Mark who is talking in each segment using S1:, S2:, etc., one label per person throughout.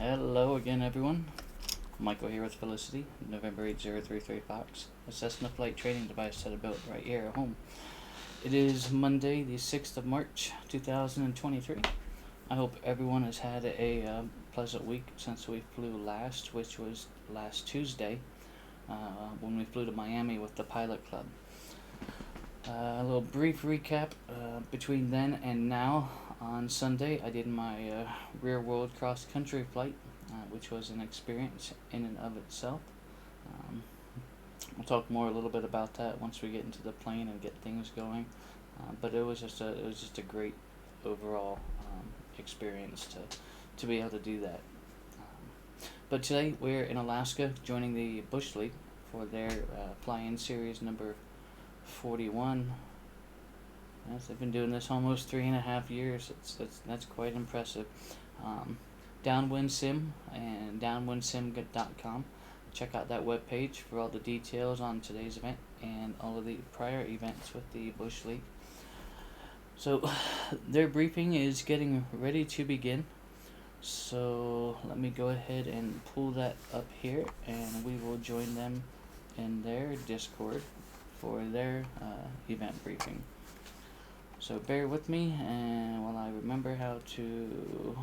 S1: Hello again, everyone. Michael here with Felicity, November 8033 Fox, a Cessna flight training device that I built right here at home. It is Monday, the 6th of March, 2023. I hope everyone has had a pleasant week since we flew last, which was last Tuesday, when we flew to Miami with the Pilot Club. A little brief recap between then and now. On Sunday, I did my rear world cross country flight, which was an experience in and of itself. We'll talk more a little bit about that once we get into the plane and get things going. But it was just a great overall experience to be able to do that. But today we're in Alaska, joining the Bush League for their fly-in series number 41. Yes, they've been doing this almost 3.5 years. That's quite impressive. Downwind Sim and downwindsim.com. Check out that webpage for all the details on today's event and all of the prior events with the Bush League. So their briefing is getting ready to begin. So let me go ahead and pull that up here, and we will join them in their Discord for their event briefing. So bear with me and while I remember how to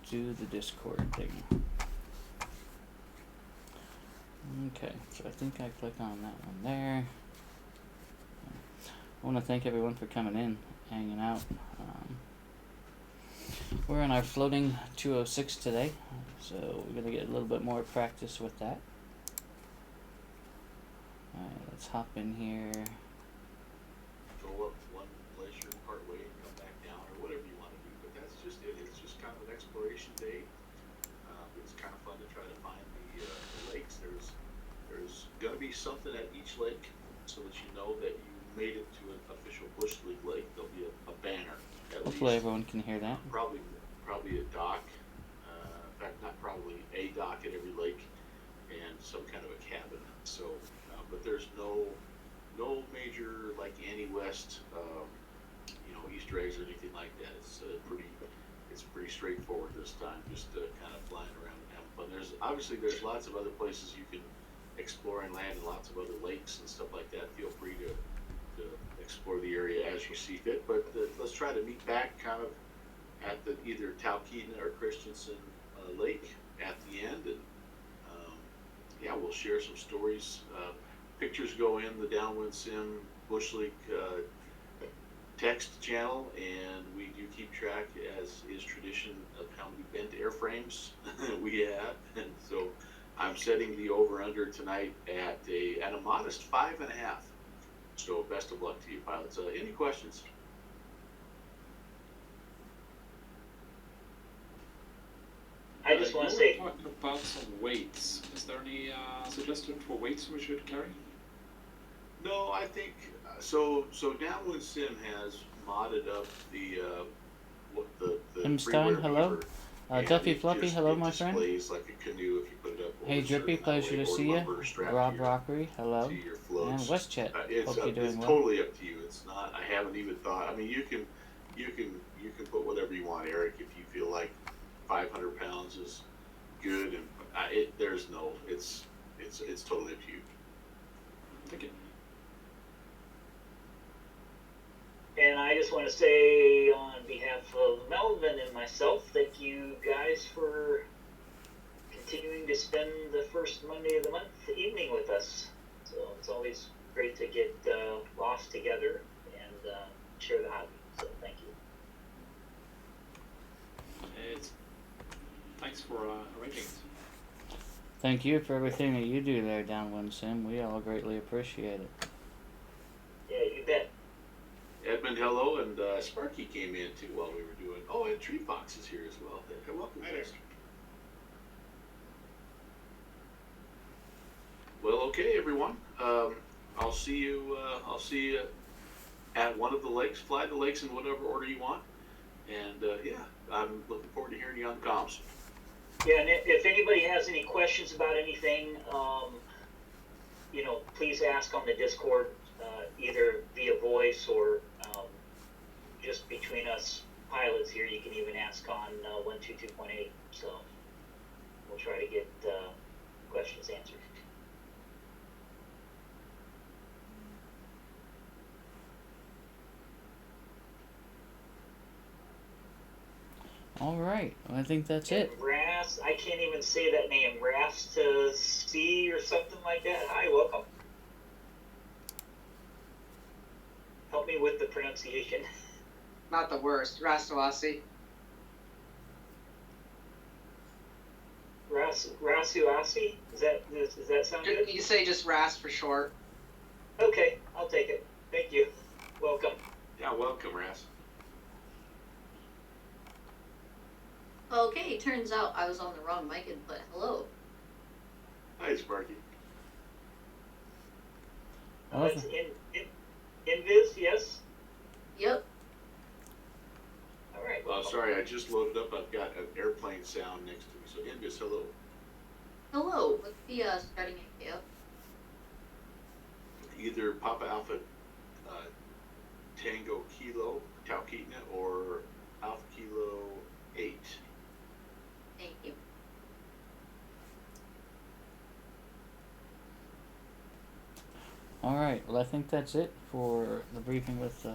S1: do the Discord thing. Okay, so I think I click on that one there. I want to thank everyone for coming in, hanging out. We're in our floating 206 today, so we're going to get a little bit more practice with that. Alright, let's hop in here.
S2: Go up one glacier part way and come back down, or whatever you want to do. But that's just it. It's just kind of an exploration day. It's kind of fun to try to find the lakes. There's going to be something at each lake, so that you know that you made it to an official Bush League lake. There'll be a banner.
S1: Hopefully everyone can hear that.
S2: Probably a dock. In fact, not probably a dock at every lake, and some kind of a cabin. So, but there's no major like Annie West, Easter eggs or anything like that. It's pretty straightforward this time. Just kind of flying around and having fun. There's lots of other places you can explore and land, and lots of other lakes and stuff like that. Feel free to explore the area as you see fit. But let's try to meet back kind of at the either Talkeetna or Christensen Lake at the end, and we'll share some stories. Pictures go in the Downwind Sim Bush League text channel, and we do keep track, as is tradition, of how many bent airframes we have. And so I'm setting the over-under tonight at a modest 5.5. So best of luck to you, pilots. Any questions?
S3: I just want to say,
S4: talking about some weights. Is there any suggestion for weights we should carry?
S2: No, I think so. Downwind Sim has modded up the
S1: M. Stein,
S2: freeware
S1: hello.
S2: beaver,
S1: Duffy
S2: and
S1: Fluffy, hello, my friend.
S2: It displays like a canoe if you put it up.
S1: Hey, Drippy, pleasure to see you. Rob Rockery, hello.
S2: To your floats.
S1: And Westchet, hope you're doing
S2: it's
S1: well.
S2: totally up to you. It's not. I haven't even thought. I mean, you can put whatever you want, Eric. If you feel like 500 pounds is good, and it's totally up to you.
S4: Thank you.
S3: and I just want to say on behalf of Melvin and myself, thank you guys for continuing to spend the first Monday of the month evening with us. So it's always great to get lost together and share the hobby. So thank you.
S4: Thanks for arranging it.
S1: Thank you for everything that you do there, Downwind Sim. We all greatly appreciate it.
S3: Yeah, you bet.
S2: Edmund, hello, and Sparky came in too while we were doing. Oh, and Tree Fox is here as well. Welcome, guys. Well, okay, everyone. I'll see you. I'll see you at one of the lakes. Fly the lakes in whatever order you want. And I'm looking forward to hearing you on the comms.
S3: Yeah, and if anybody has any questions about anything, please ask on the Discord, either via voice or just between us pilots here. You can even ask on 122.8. So we'll try to get questions answered.
S1: All right. Well, I think that's
S3: And
S1: it.
S3: Ras, I can't even say that name. Ras to C or something like that. Hi, welcome. Help me with the pronunciation.
S5: Not the worst. Rastawasi.
S3: Rasuasi? Does that sound good?
S5: You can say just Rast for short.
S3: Okay, I'll take it. Thank you. Welcome.
S2: Yeah, welcome, Ras.
S6: Okay, turns out I was on the wrong mic input. Hello.
S2: Hi, Sparky.
S3: It's Invis, yes?
S6: Yep.
S3: All right.
S2: Well, sorry, I just loaded up. I've got an airplane sound next to me. So, Invis, hello.
S6: Hello. What's the starting idea?
S2: Either Papa Alpha Tango Kilo, Talkeetna, or Alpha Kilo 8.
S6: Thank you.
S1: All right. Well, I think that's it for the briefing with the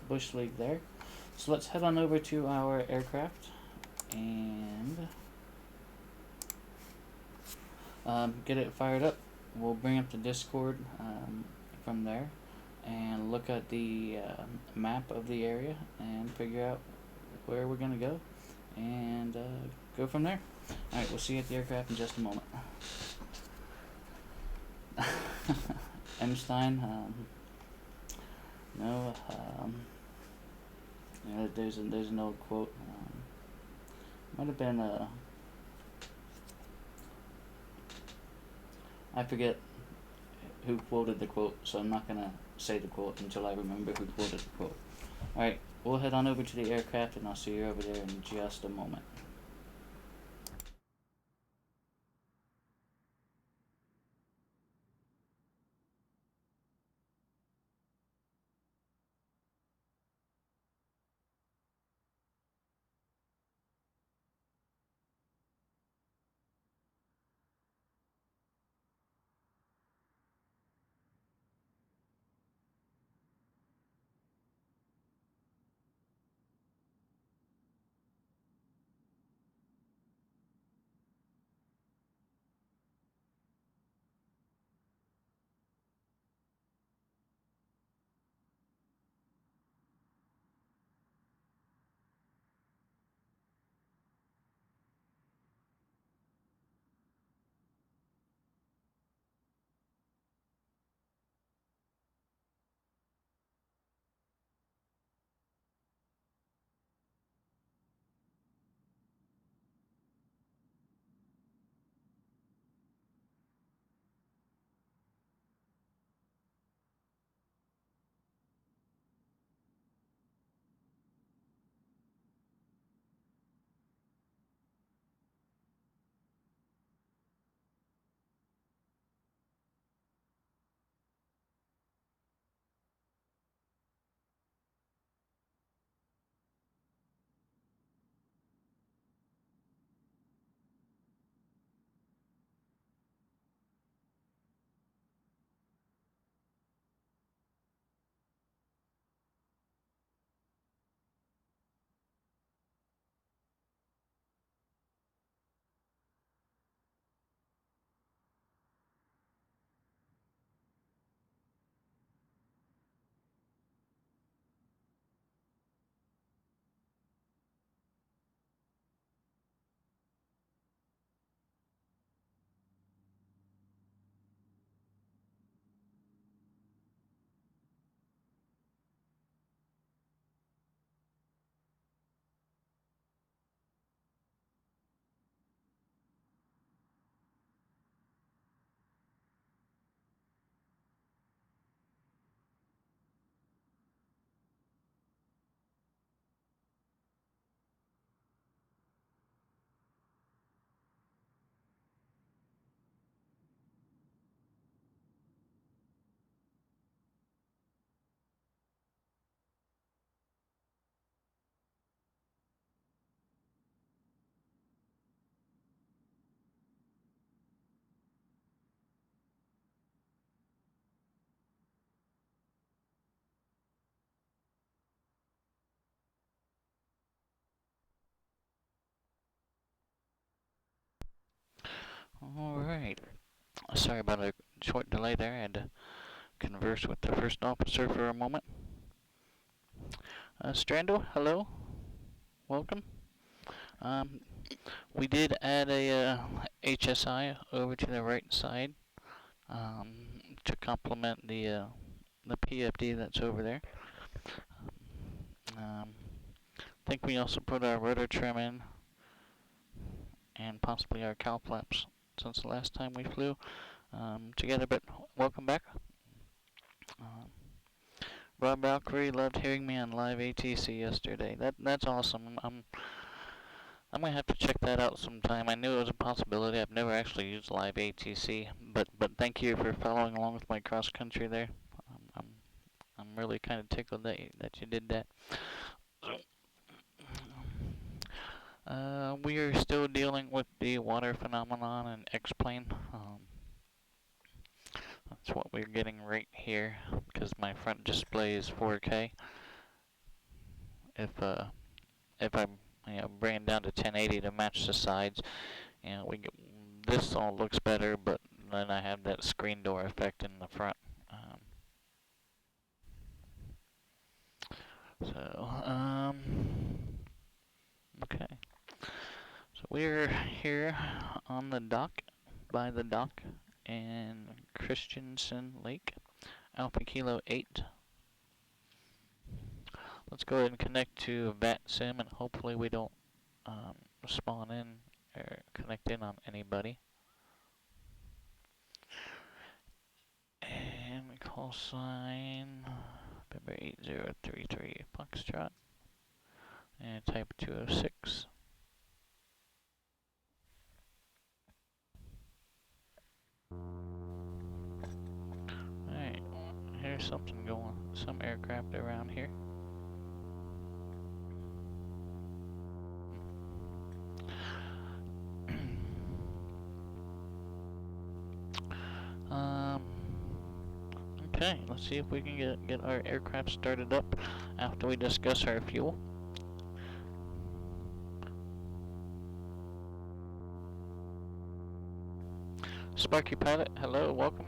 S1: Bush League there. So let's head on over to our aircraft and get it fired up. We'll bring up the Discord from there and look at the map of the area and figure out where we're going to go and go from there. All right, we'll see you at the aircraft in just a moment. M. Stein, no, there's an old quote. Might have been I forget who quoted the quote, so I'm not gonna say the quote until I remember who quoted the quote. All right, we'll head on over to the aircraft, and I'll see you over there in just a moment. Alright. Sorry about a short delay there. I had to converse with the first officer for a moment. Strando, hello. Welcome. We did add a HSI over to the right side to complement the PFD that's over there. I think we also put our rotor trim in and possibly our cowl flaps since the last time we flew together, but welcome back. Rob Valkyrie loved hearing me on live ATC yesterday. That's awesome. I'm gonna have to check that out sometime. I knew it was a possibility. I've never actually used live ATC, but thank you for following along with my cross country there. I'm really kind of tickled that you did that. We are still dealing with the water phenomenon and X-plane. That's what we're getting right here because my front display is 4K. If I'm bring it down to 1080 to match the sides, this all looks better, but then I have that screen door effect in the front. Okay. So we're here on the dock, by the dock in Christensen Lake, Alpha Kilo 8. Let's go ahead and connect to VATSIM and hopefully we don't spawn in or connect in on anybody. And call sign number 8033 Foxtrot and type 206. Alright, here's something going, some aircraft around here. Okay, let's see if we can get our aircraft started up after we discuss our fuel. Sparky Pilot, hello, welcome.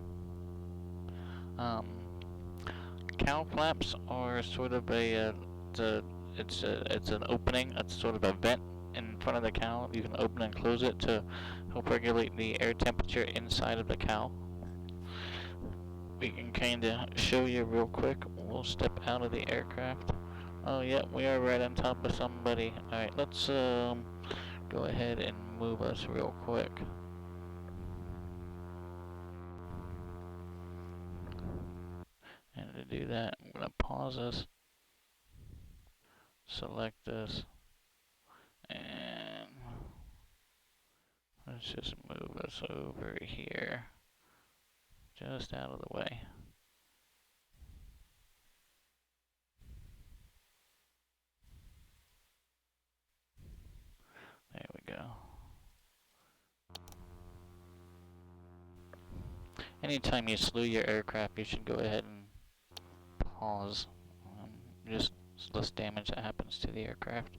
S1: Cowl flaps are sort of it's an opening, it's sort of a vent in front of the cowl. You can open and close it to help regulate the air temperature inside of the cowl. We can kind of show you real quick. We'll step out of the aircraft. Oh yeah, we are right on top of somebody. Alright, let's go ahead and move us real quick. And to do that, I'm going to pause this, select this, and let's just move us over here, just out of the way. There we go. Anytime you slew your aircraft, you should go ahead and pause. Just less damage that happens to the aircraft.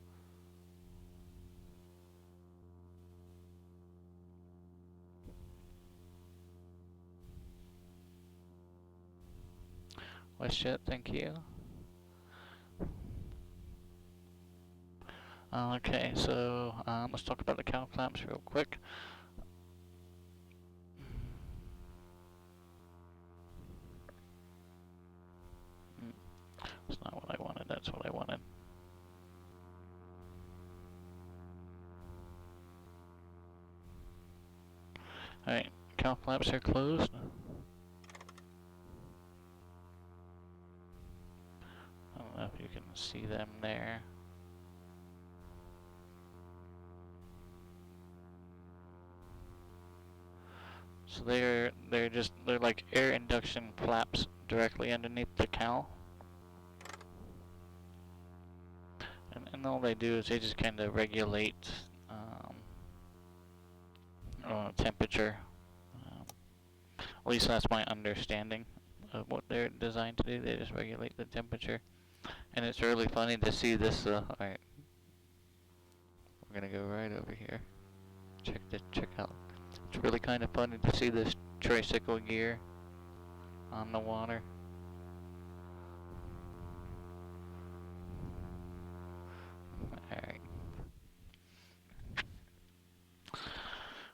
S1: WestJet, thank you. Okay, so let's talk about the cowl flaps real quick. That's not what I wanted, that's what I wanted. Alright, cowl flaps are closed. I don't know if you can see them there. So they're like air induction flaps directly underneath the cowl. And all they do is they just kind of regulate temperature. At least that's my understanding of what they're designed to do. They just regulate the temperature. And it's really funny to see this. Alright, we're gonna go right over here. Check out It's really kind of funny to see this tricycle gear on the water. Alright.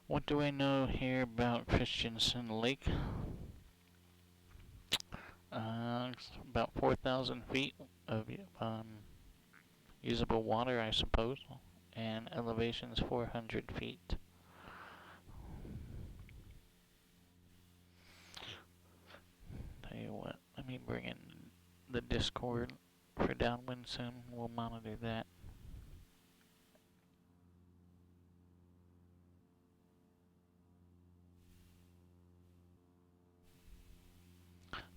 S1: What do I know here about Christensen Lake? It's about 4,000 feet of usable water, I suppose, and elevation's 400 feet. Tell you what, let me bring in the Discord for downwind soon. We'll monitor that.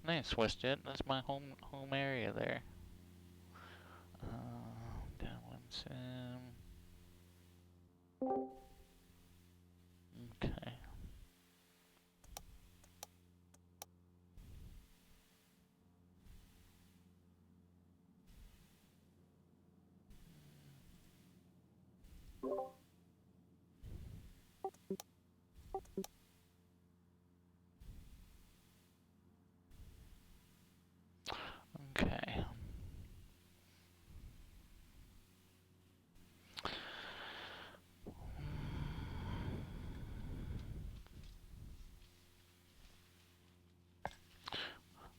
S1: Nice, WestJet. That's my home area there. Downwind sim. Okay. Okay.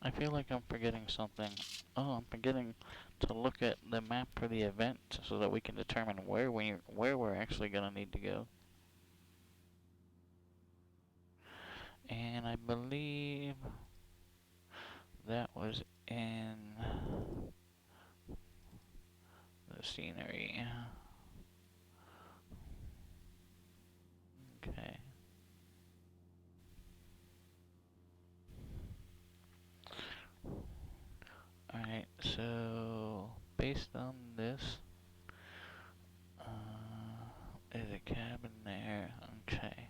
S1: I feel like I'm forgetting something. Oh, I'm forgetting to look at the map for the event so that we can determine where we're actually gonna need to go. And I believe that was in the scenery. Okay. Alright, so based on this, there's a cabin there. Okay.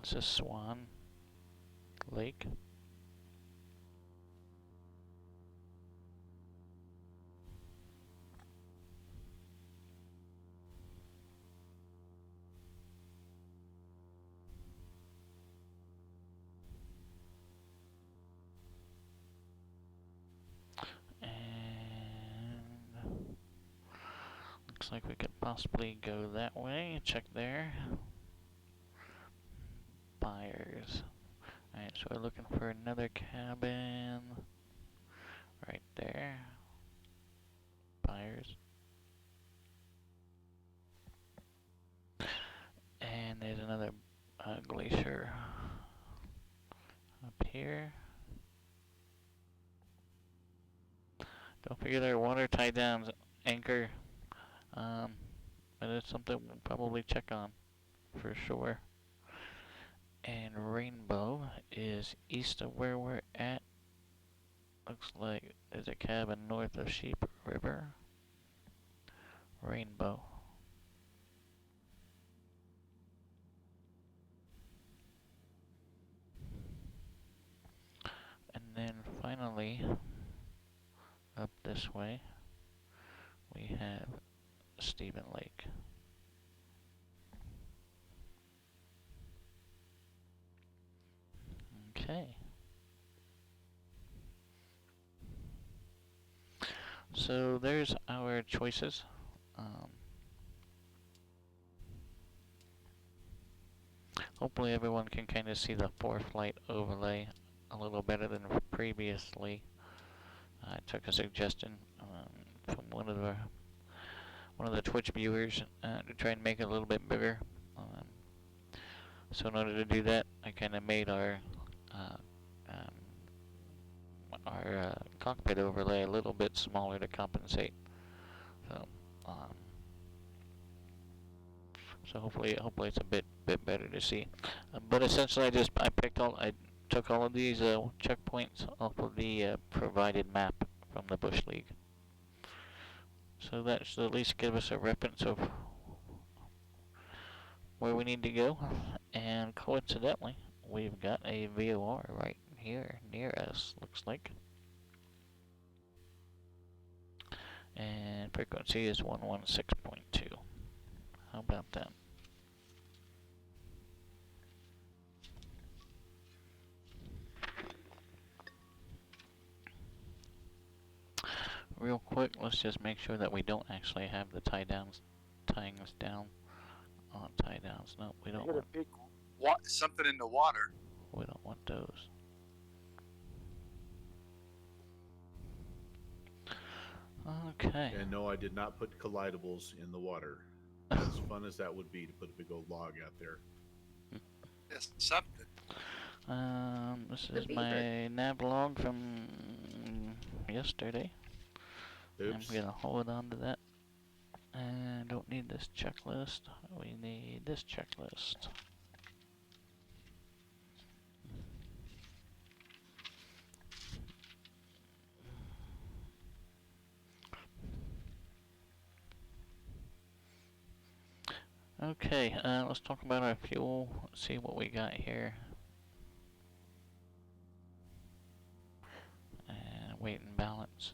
S1: This is Swan Lake. And looks like we could possibly go that way. Check there. Buyers. Alright, so we're looking for another cabin right there. Buyers. And there's another glacier up here. Don't forget our water tie downs anchor. But it's something we'll probably check on for sure. And Rainbow is east of where we're at. Looks like there's a cabin north of Sheep River. Rainbow. And then finally, up this way, we have Stephen Lake. Okay. So there's our choices. Hopefully everyone can kind of see the ForeFlight overlay a little better than previously. I took a suggestion from one of the Twitch viewers to try and make it a little bit bigger. So in order to do that, I kind of made our cockpit overlay a little bit smaller to compensate. So hopefully it's a bit better to see. But essentially, I took all of these checkpoints off of the provided map from the Bush League. So that should at least give us a reference of where we need to go. And coincidentally, we've got a VOR right here near us, looks like. And frequency is 116.2. How about that? Real quick, let's just make sure that we don't actually have the tying us down. Tie downs. No, we don't
S7: Hit a
S1: want.
S7: big something in the water.
S1: We don't want those. Okay.
S8: And no, I did not put collidables in the water. As fun as that would be to put a big old log out there.
S7: Yes, something.
S1: This
S6: The
S1: is
S6: beaver.
S1: my nav log from yesterday.
S8: Oops.
S1: I'm gonna hold on to that. And don't need this checklist. We need this checklist. Okay, let's talk about our fuel. See what we got here. And weight and balance.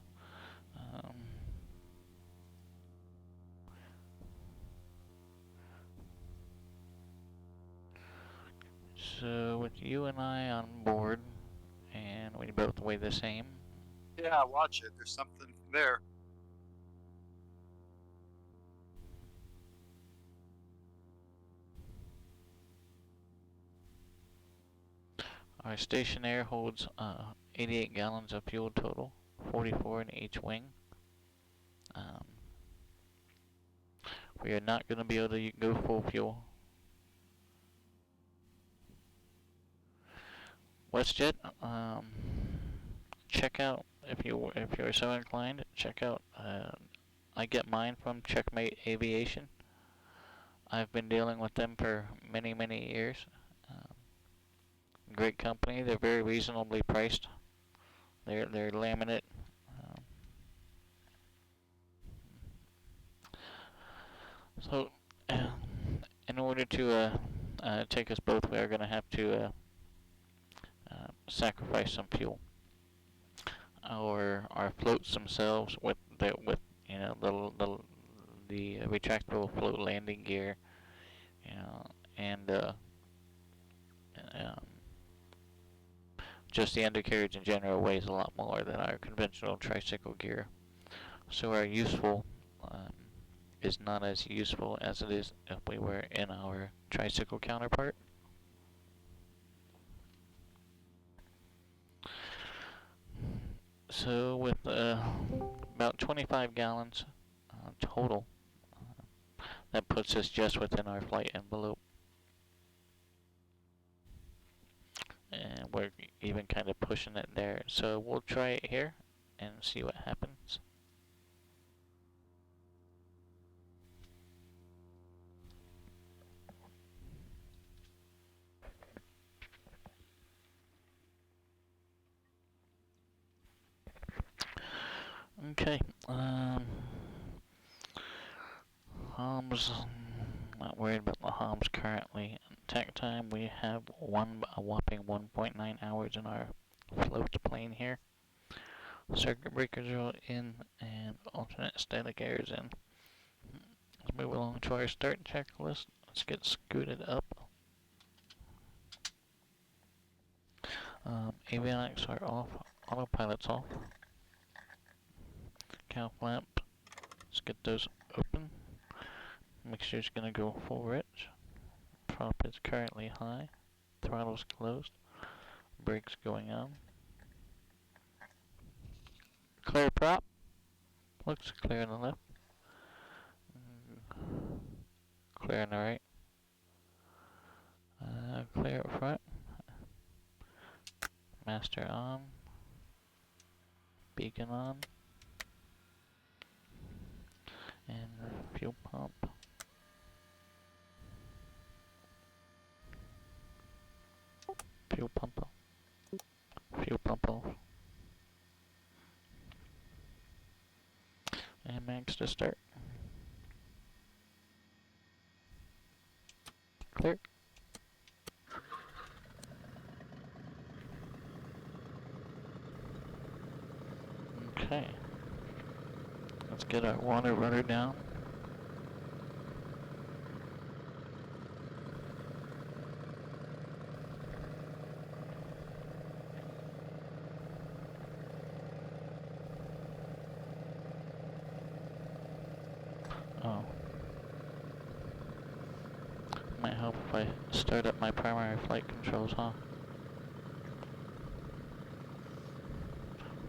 S1: So with you and I on board, and we both weigh the same.
S7: Yeah, watch it. There's something there.
S1: Our stationaire holds 88 gallons of fuel total, 44 in each wing. We are not going to be able to go full fuel. WestJet, check out if you're so inclined. Check out. I get mine from Checkmate Aviation. I've been dealing with them for many years. Great company. They're very reasonably priced. They're laminate. So, in order to take us both, we are going to have to sacrifice some fuel. Our floats themselves with you know the retractable float landing gear, you know, and um, just the undercarriage in general weighs a lot more than our conventional tricycle gear. So our useful is not as useful as it is if we were in our tricycle counterpart. So with about 25 gallons total, that puts us just within our flight envelope. And we're even kind of pushing it there. So we'll try it here and see what happens. Okay, Homs, not worried about the Homs currently. Tech time, we have a whopping 1.9 hours in our float plane here. Circuit breakers are in and alternate static air is in. Let's move along to our start checklist. Let's get scooted up. Avionics are off, autopilot's off. Cow flap, let's get those open. Mixture's gonna go full rich. Prop is currently high. Throttle's closed. Brakes going on. Clear prop. Looks clear on the left. Clear on the right. Clear up front. Master on. Beacon on. And fuel pump. Fuel pump off. Fuel pump off. And max to start. Clear. Okay. Let's get our water rudder down. Oh. Might help if I start up my primary flight controls, huh?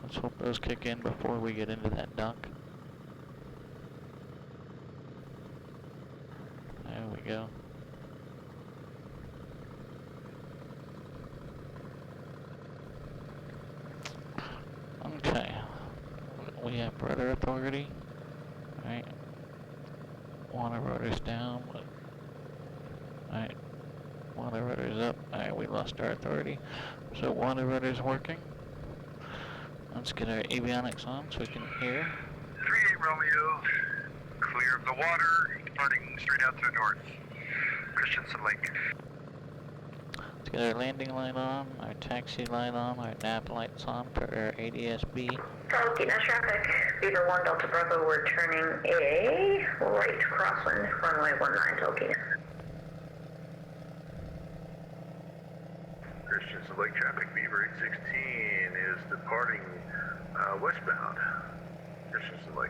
S1: Let's hope those kick in before we get into that dock. There we go. Okay. We have rudder authority. Alright. Water rudder's down. Alright. Water rudder's up. Alright, we lost our authority. So water rudder's working. Let's get our avionics on so we can hear.
S9: 38 Romeo, clear of the water, departing straight out to the north. Christensen Lake.
S1: Let's get our landing light on, our taxi light on, our nav lights on for our ADS-B.
S10: Talkeetna traffic, Beaver 1 Delta Bravo, we're turning a right crosswind, runway 19 Talkeetna.
S9: Christensen Lake traffic, Beaver 816 is departing westbound. Christensen Lake.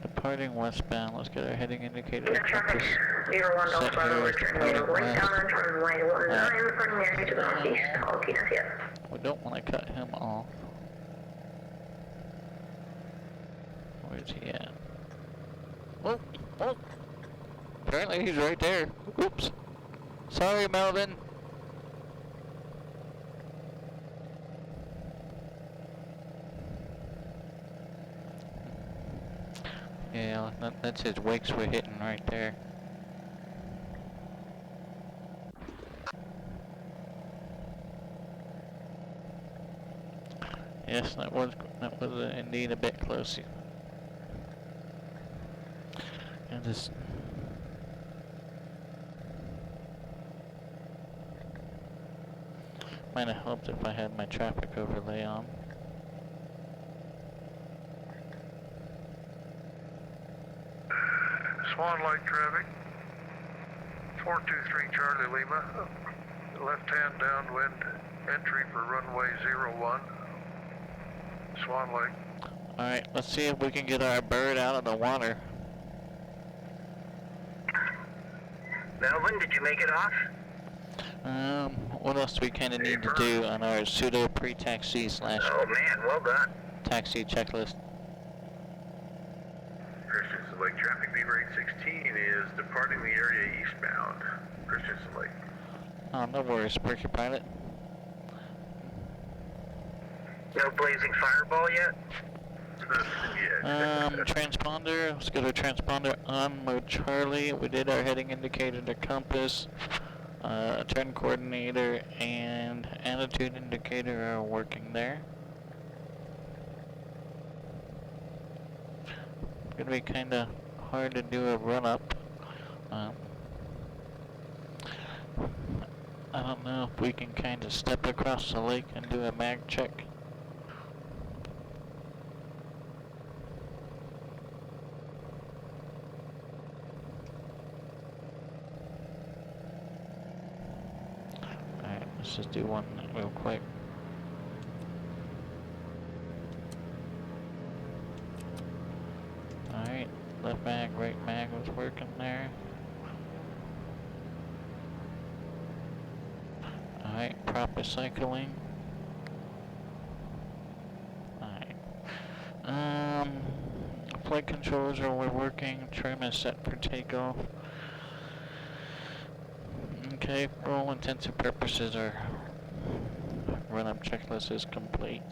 S1: Departing westbound, let's get our heading indicator.
S10: Traffic, Beaver 1 Delta Bravo, we're turning a right down runway 19, reporting area to the northeast, Talkeetna, yes.
S1: We don't want to cut him off. Where's he at? Oh, oh! Apparently he's right there. Oops. Sorry, Melvin. Yeah, that's his wakes we're hitting right there. Yes, that was indeed a bit close. And just might have helped if I had my traffic overlay on.
S9: Swan Lake traffic, 423 Charlie Lima, left-hand downwind entry for runway 01, Swan Lake.
S1: Alright, let's see if we can get our bird out of the water.
S10: Melvin, did you make it off?
S1: What else do we kind of need to do on our pseudo pre-taxi slash
S10: Oh man, well done.
S1: taxi checklist?
S9: Christensen Lake traffic, Beaver 816 is departing the area eastbound, Christensen Lake.
S1: Oh, no worries, Perky Pilot.
S10: No blazing fireball yet?
S1: Transponder, let's get our transponder on mode Charlie. We did our heading indicator to compass. Turn coordinator and attitude indicator are working there. Gonna be kinda hard to do a run up. I don't know if we can kinda step across the lake and do a mag check. Let's just do one real quick. Alright, left mag, right mag was working there. Alright, proper cycling. Alright. Flight controls are working, trim is set for takeoff. Okay, for all intents and purposes, our run-up checklist is complete.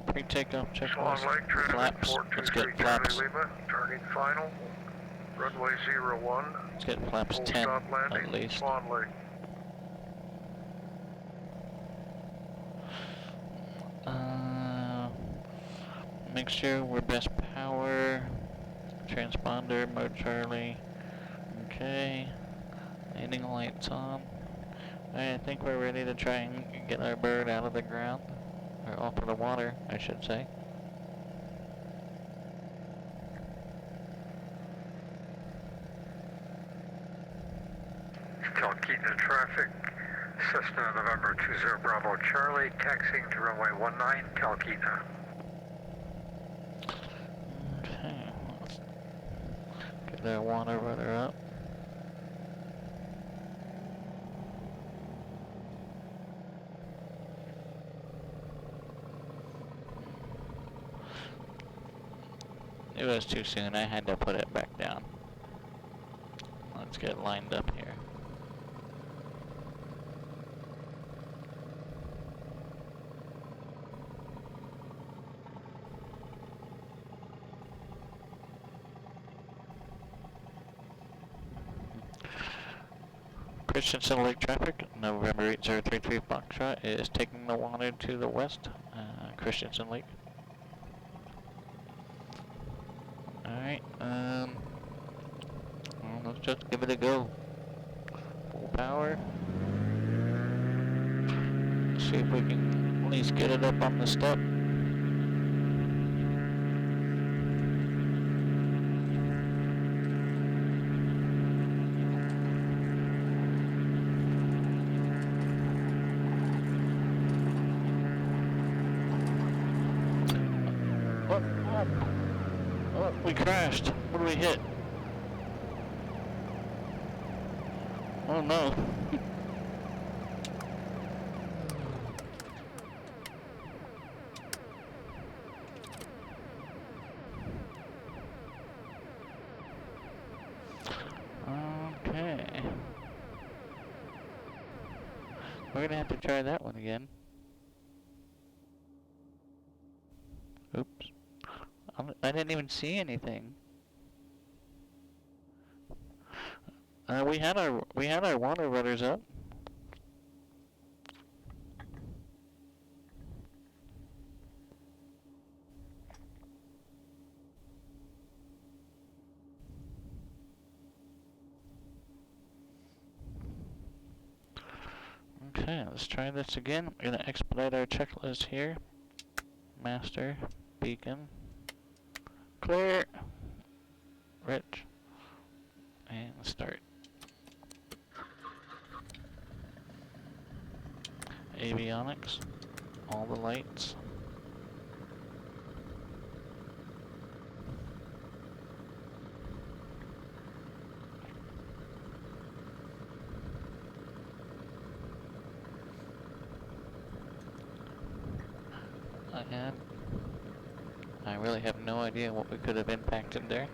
S1: Pre-takeoff checklist,
S9: Swan Lake traffic,
S1: flaps, let's get
S9: 423
S1: flaps,
S9: Charlie Lima, turning final, runway 01,
S1: let's get flaps
S9: full
S1: 10
S9: stop landing,
S1: at least.
S9: Swan Lake.
S1: Mixture, we're best power, transponder, mode Charlie, Okay. Landing lights on. I think we're ready to try and get our bird out of the ground. Or off of the water, I should say.
S9: Talkeetna traffic, Cessna November 20 Bravo Charlie, taxiing to runway 19, Talkeetna.
S1: Okay, let's get that water rudder up. It was too soon, I had to put it back down. Let's get lined up here. Christensen Lake traffic, November 8033 Foxtrot is taking the water to the west, Christensen Lake. Alright, well, let's just give it a go. Full power. See if we can at least get it up on the step. Oh, we crashed. What did we hit? Oh no. Okay. We're gonna have to try that one again. Oops. I didn't even see anything. We had our water rudders up. Okay, let's try this again. We're gonna expedite our checklist here. Master, beacon, clear, rich, and start. Avionics, all the lights. I really have no idea what we could have impacted there.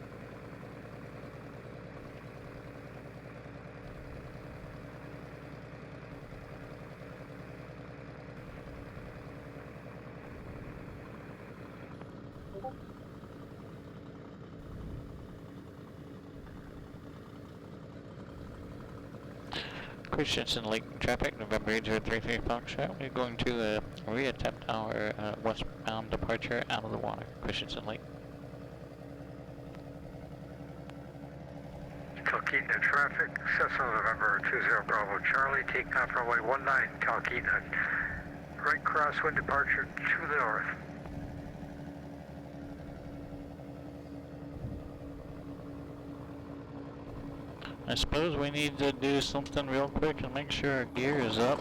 S1: Christensen Lake traffic, November 8033 Foxtrot. We're going to reattempt our westbound departure out of the water. Christensen Lake.
S9: Talkeetna traffic, Cessna November 20 Bravo Charlie, taking off runway 19, Talkeetna. Right crosswind departure to the north.
S1: I suppose we need to do something real quick and make sure our gear is up.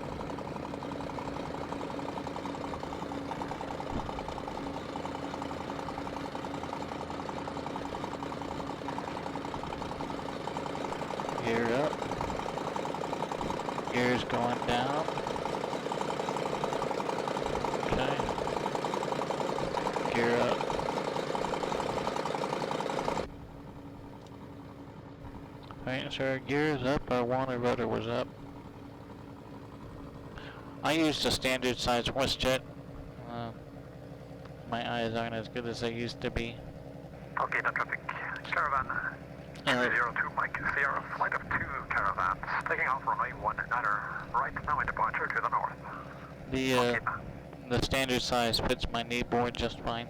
S1: Gear up. Gear's going down. Okay. Gear up. Alright, so our gear is up, our water rudder was up. I used a standard size WestJet. My eyes aren't as good as they used to be.
S9: Talkeetna traffic, caravan 302 Mike Sierra, flight of 2 caravans, taking off runway 19, right now in departure to the north.
S1: The standard size fits my knee board just fine.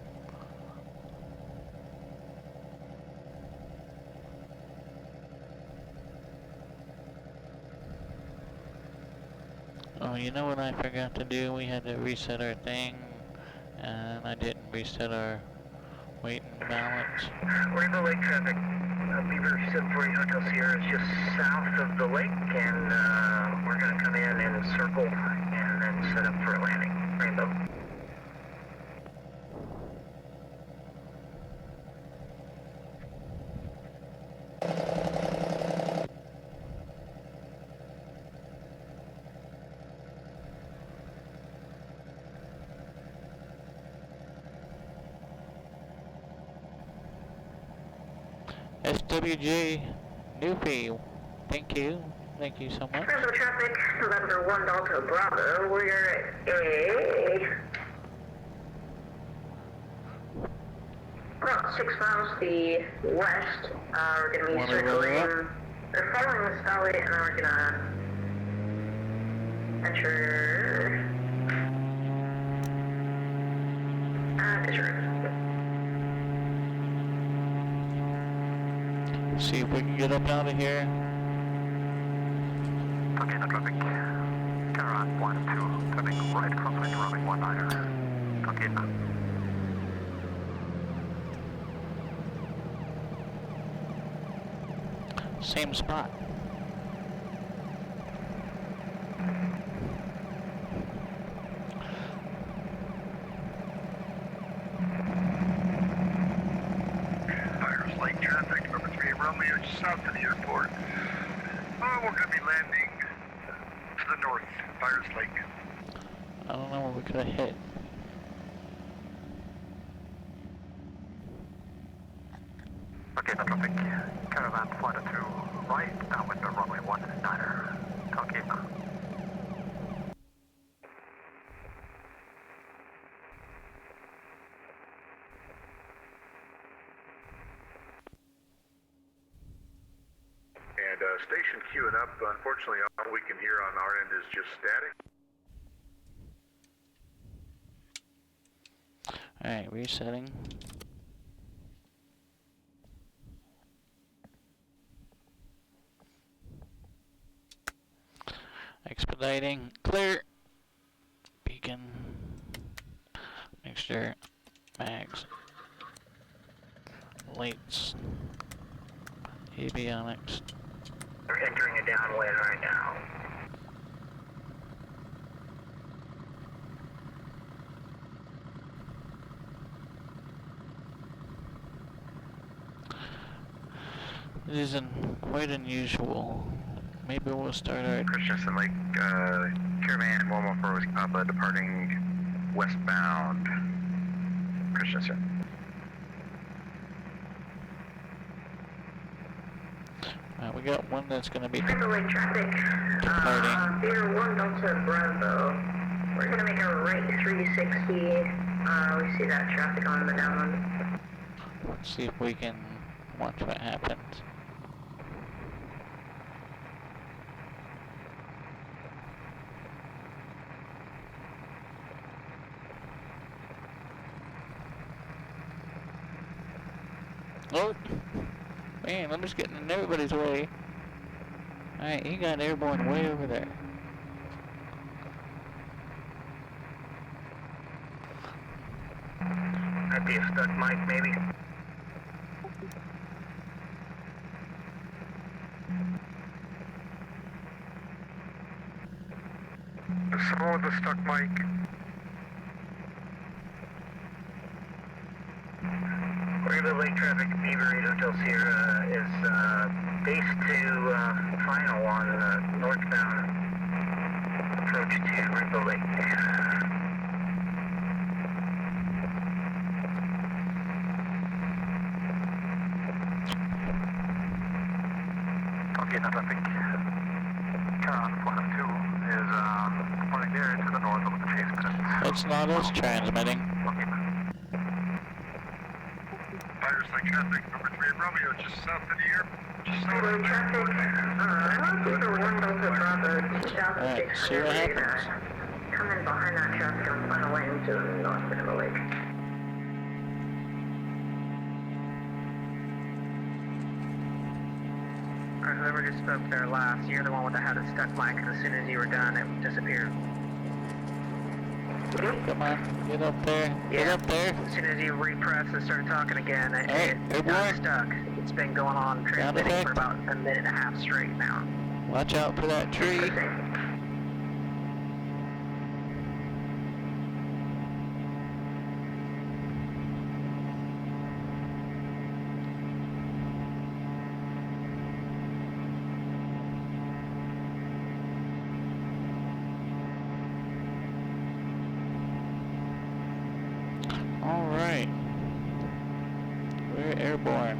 S1: Oh, you know what I forgot to do? We had to reset our thing, and I didn't reset our weight and balance.
S9: Rainbow Lake traffic. Beaver 748 Hotel Sierra is just south of the lake, and we're going to come in and circle and then set up for a landing. Rainbow.
S1: SWJ Newfie, thank you so much.
S10: Rainbow traffic, November 1 Delta Bravo, we're at about 6 miles to the west. We're going to be circling, they're following this valley, and then we're going to enter this route.
S1: See if we can get up out of here.
S9: Okay, no traffic. Caravan 1-2, turning right crosswind, runway 19er. Okay, now.
S1: Same spot.
S9: Fires Lake traffic, number 3 Romeo, just south of the airport. We're going to be landing to the north, Fires Lake.
S1: I don't know what we could have hit.
S9: Okay, no traffic. Caravan flight 2 right, downwind to runway 19er. Okay, now.
S11: And station queuing up. Unfortunately, all we can hear on our end is just static.
S1: Alright, resetting. Expediting. Clear. Beacon. Mixture. Mags. Lights. Avionics.
S9: We're entering a downwind right now.
S1: This is quite unusual. Maybe we'll start our...
S9: Christensen Lake, Caravan 114 Whiskey Papa departing westbound. Christensen.
S1: we got one that's going to be
S10: Rainbow Lake traffic, Beer 1 Delta Bravo. We're going to make a right 360. We see that traffic on the downwind.
S1: Let's see if we can watch what happens. Oh, man, I'm just getting in everybody's way. Alright, he got airborne way over there.
S9: That'd be a stuck mic, maybe. Someone with a stuck mic. Rainbow Lake traffic, Beaver 8 Hotel Sierra is base to final on northbound approach to Rainbow Lake. Okay, no traffic. Caravan flight 2 is departing there to the north of the chase minutes.
S1: It's not us transmitting.
S9: Okay.
S11: Fires Lake traffic, number 3 Romeo, just south of the airport.
S10: Rainbow Lake traffic, Beaver 1 Delta Bravo, 2006.
S1: Alright, see what happens.
S10: Come in behind that traffic on final lane to North Rainbow Lake.
S9: whoever just spoke there last, you're the one that had a stuck mic, and as soon as you were done, it disappeared.
S1: Come on, get up there. Get up there.
S9: As soon as you repress and start talking again, it got
S1: airborne.
S9: stuck. It's been going on transmitting for about a minute and a half straight now.
S1: Watch out for that tree. All right, we're airborne.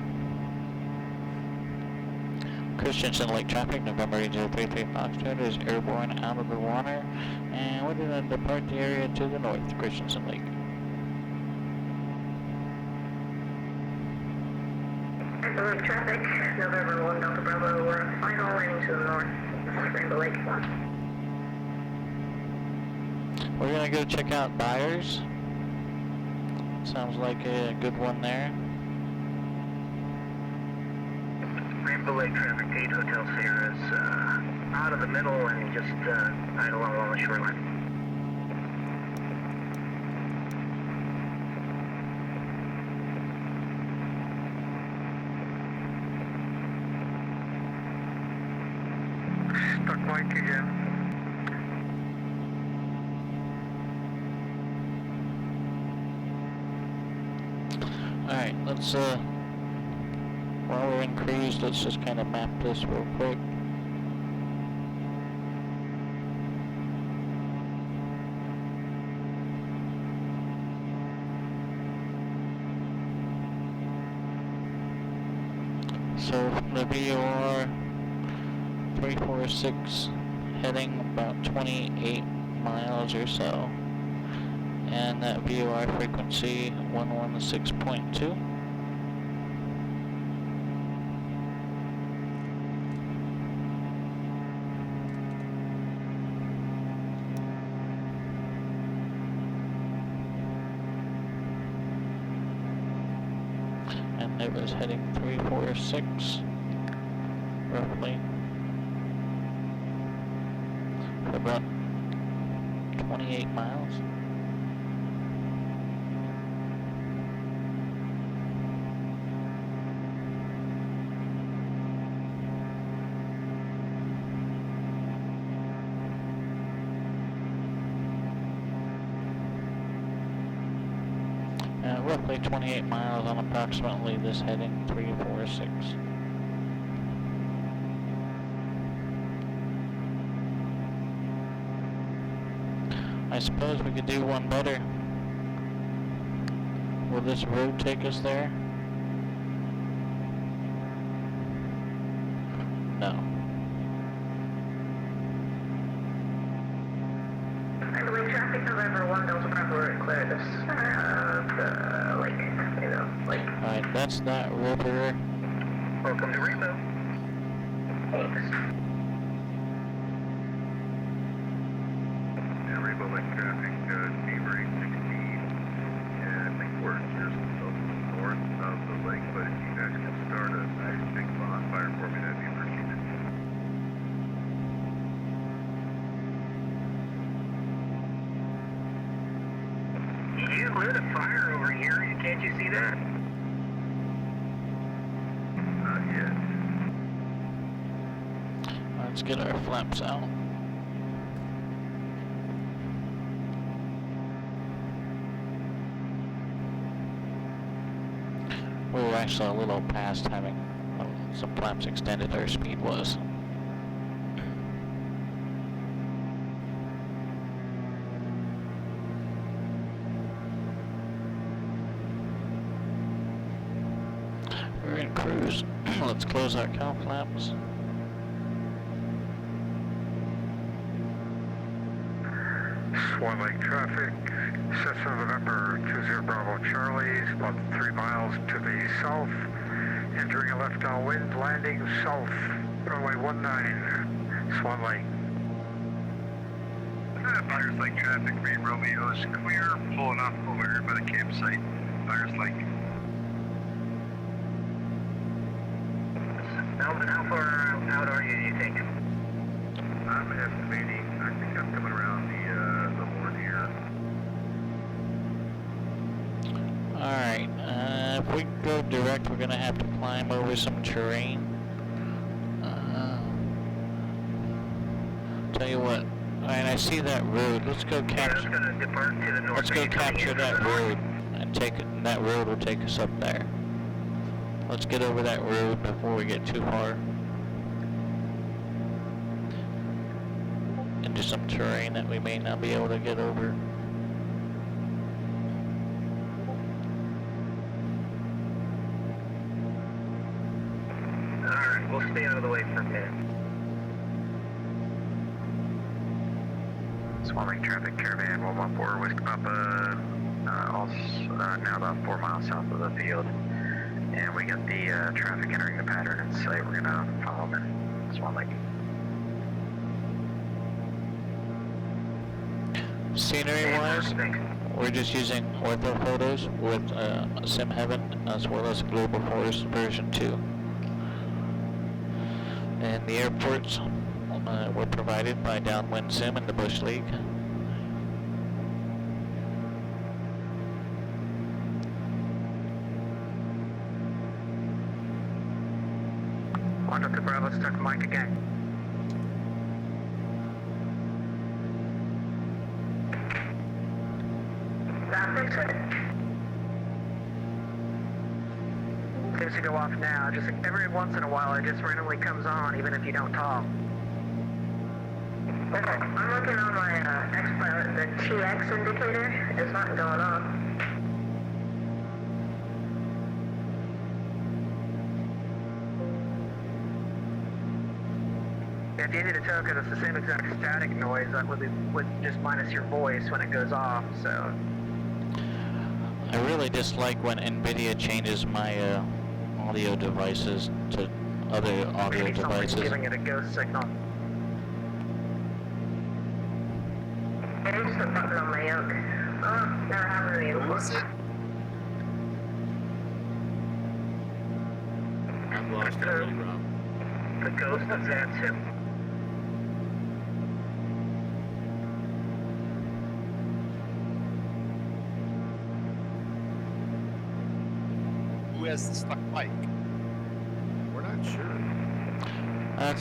S1: Christensen Lake traffic, November 8033 Foxtrot is airborne out of the water, and we're going to depart the area to the north, Christensen Lake.
S10: Rainbow Lake traffic, November 1 Delta Bravo, we're on final landing to the north, Rainbow Lake.
S1: We're going to go check out Byers. Sounds like a good one there.
S9: Rainbow Lake traffic, 8 Hotel Sierra's out of the middle and just idle along the shoreline.
S11: Stuck mic again.
S1: Alright, let's while we're in cruise, let's just kind of map this real quick. So from the VOR 346 heading about 28 miles or so, and that VOR frequency 116.2. And it was heading 346 roughly for about 28 miles. Roughly 28 miles on approximately this heading 346. I suppose we could do one better. Will this road take us there? No.
S10: Rainbow Lake traffic, November 1 Delta Bravo, we're clear the center of the lake, lake.
S1: Alright, that's that river.
S9: Welcome to Rainbow.
S10: Thanks.
S11: Yeah, Rainbow Lake traffic, Beaver 816. Yeah, I think we're just north of the lake, but if you guys can start a nice big bonfire for me, that'd be appreciated.
S9: You lit a fire over here, can't you see that?
S11: Not yet.
S1: Let's get our flaps out. We were actually a little past having some flaps extended. Our speed was. We're in cruise. Let's close our cow flaps.
S11: Swan Lake traffic, Cessna November 20 Bravo Charlie is about 3 miles to the south, entering a left downwind, landing south, runway 19, Swan Lake. Byers Lake traffic, Green Romeo is clear, pulling off over here by the campsite, Byers Lake.
S9: Melvin, how far out are you, do you think?
S11: I'm estimating, I think I'm coming around the horn here.
S12: Alright, if we go direct, we're gonna have to climb over some terrain. Tell you what, alright, I see that road. Let's go capture.
S9: That's gonna depart to the north.
S12: Let's go capture that road, and take it. That road will take us up there. Let's get over that road before we get too far into some terrain that we may not be able to get over.
S9: Alright, we'll stay out of the way for a minute. Swan Lake traffic caravan 114 West Papa, now about 4 miles south of the field. And we got the traffic entering the pattern in sight. We're gonna follow them in Swan Lake.
S12: Scenery-wise, we're just using ortho photos with Sim Heaven as well as Global Forest version 2. And the airports were provided by Downwind Sim and the Bush League.
S9: On to the Bravo, stuck Mike again. That fix it. Seems to go off now. Just like every once in a while, it just randomly comes on, even if you don't talk.
S10: Okay, I'm looking on my X-Pilot. The TX indicator is not going off.
S9: If you needed to tell, because it's the same exact static noise, that would be with just minus your voice when it goes off. So
S12: I really dislike when NVIDIA changes my audio devices to other audio
S9: maybe someone's
S12: devices.
S9: giving it a ghost signal.
S10: It's the button on my yoke. Oh, never happened to me before.
S2: I've lost already, Rob.
S9: The ghost of VATSIM.
S7: Who has the stuck mic?
S8: We're not sure.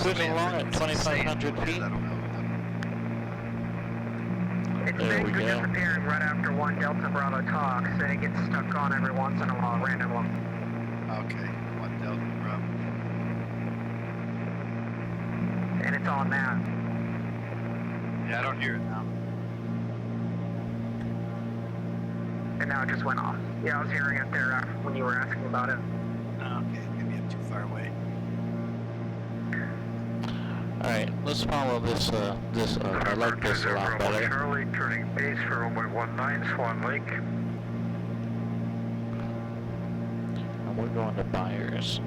S12: Cruising along at 2,500 feet.
S7: I don't know.
S9: It's
S12: There we
S9: basically
S12: go.
S9: disappearing right after one Delta Bravo talks, and it gets stuck on every once in a while, randomly.
S7: Okay, one Delta Bravo.
S9: And it's on now.
S7: Yeah, I don't hear it now.
S9: And now it just went off. Yeah, I was hearing it there when you were asking about it.
S7: Oh, okay, maybe I'm too far away.
S12: Alright, let's follow this, I like this a lot better.
S11: Charlie, turning base for 119 Swan Lake.
S12: And we're going to Byers.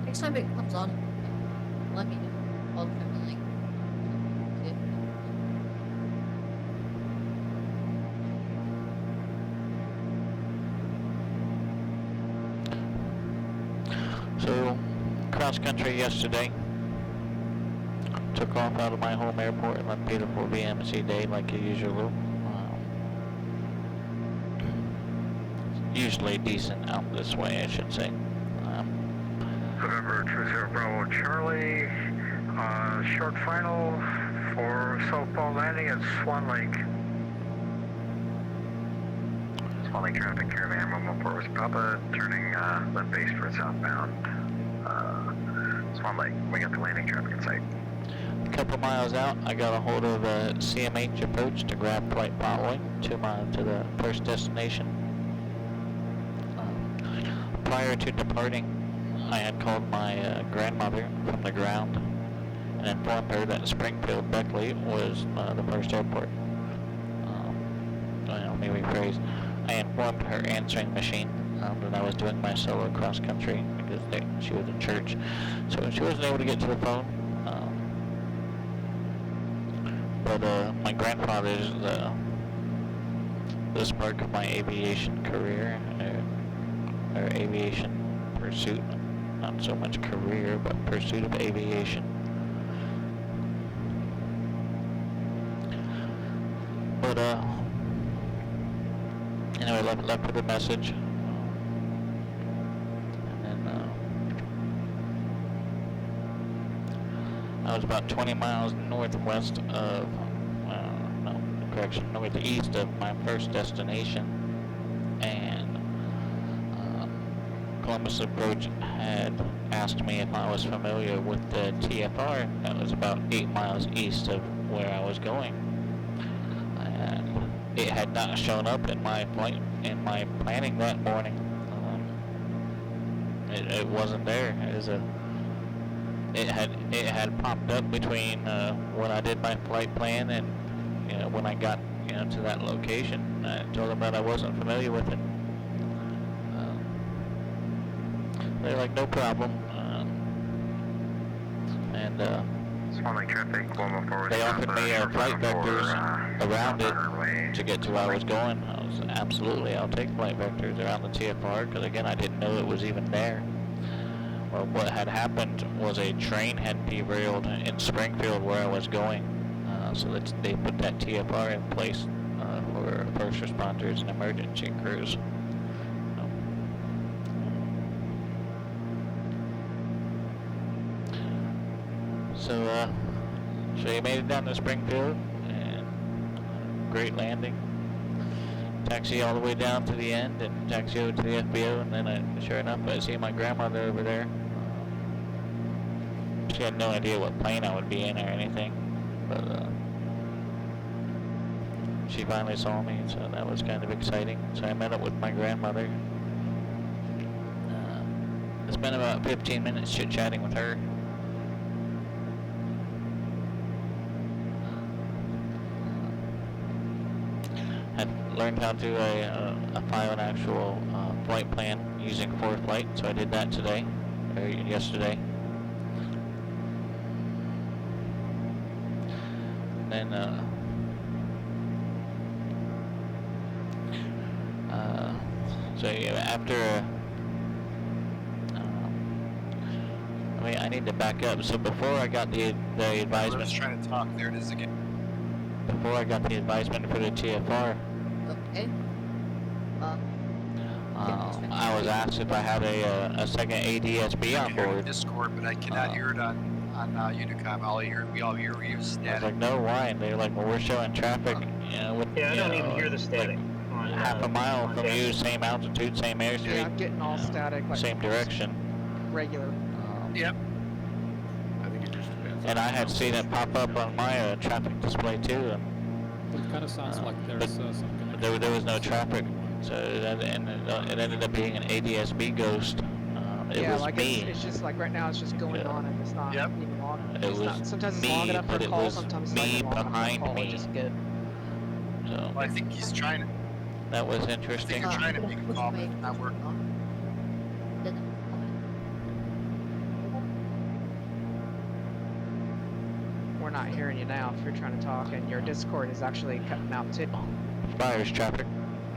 S6: Next time it comes on, let me know. I'll try to link.
S12: So, cross country yesterday. Took off out of my home airport on a beautiful VMC day like usual. Usually decent out this way, I should say.
S11: November 20 Bravo Charlie, short final for southbound landing at Swan Lake.
S9: Swan Lake traffic caravan 114 West Papa, turning left base for southbound. Swan Lake, we got the landing traffic in sight.
S12: A couple miles out, I got a hold of a CMH approach to grab flight following to the first destination. Prior to departing, I had called my grandmother from the ground and informed her that Springfield Beckley was the first airport. Let me rephrase. I informed her answering machine that I was doing my solo cross country because she was in church, so she wasn't able to get to the phone. But my grandfather's the spark of my aviation career, or aviation pursuit. Not so much career, but pursuit of aviation. But anyway, left with a message, and then I was about 20 miles northwest of, no, correction, northeast of my first destination, and Columbus Approach had asked me if I was familiar with the TFR that was about 8 miles east of where I was going. And it had not shown up in my planning that morning. It wasn't there. It had popped up between when I did my flight plan and when I got to that location. I told them that I wasn't familiar with it. They're like, no problem. They offered me flight vectors around it to get to where I was going. I was absolutely, I'll take flight vectors around the TFR, because again, I didn't know it was even there. Well, what had happened was a train had derailed in Springfield where I was going, so that they put that TFR in place for first responders and emergency crews. So you made it down to Springfield, and great landing. Taxi all the way down to the end, and taxi over to the FBO, and then sure enough, I see my grandmother over there. She had no idea what plane I would be in or anything, but she finally saw me, so that was kind of exciting. So I met up with my grandmother. I spent about 15 minutes chit-chatting with her. Learned how to file an actual flight plan using ForeFlight, so I did that today, or yesterday. And then so yeah, after I need to back up. So before I got the advisement,
S7: I was trying to talk. There it is again.
S12: Before I got the advisement for the TFR.
S6: Okay.
S12: I was asked if I had a second ADSB on board.
S7: Discord, but I cannot hear it on Unicom. We all hear you static.
S12: I was like, no, why? And they're like, well, we're showing traffic.
S3: I don't even hear the static.
S12: Like half a mile from you, same altitude, same airspeed.
S13: Yeah, I'm getting all static. Like
S12: same direction.
S13: Regular.
S7: Yep.
S8: I think it just depends.
S12: And I had seen it pop up on my traffic display too. And,
S4: it kind of sounds like there's some connection.
S12: There was no traffic, so it ended up being an ADSB ghost. It was
S13: like
S12: me.
S13: it's just like right now it's just going on and it's not even long. Sometimes it's long enough for a call, sometimes it's not long enough for a call, which is good.
S12: So
S7: I think he's trying to.
S12: That was interesting.
S7: You're trying to make a call, but it's not working.
S13: We're not hearing you now if you're trying to talk, and your Discord is actually cutting out too.
S12: Fires traffic,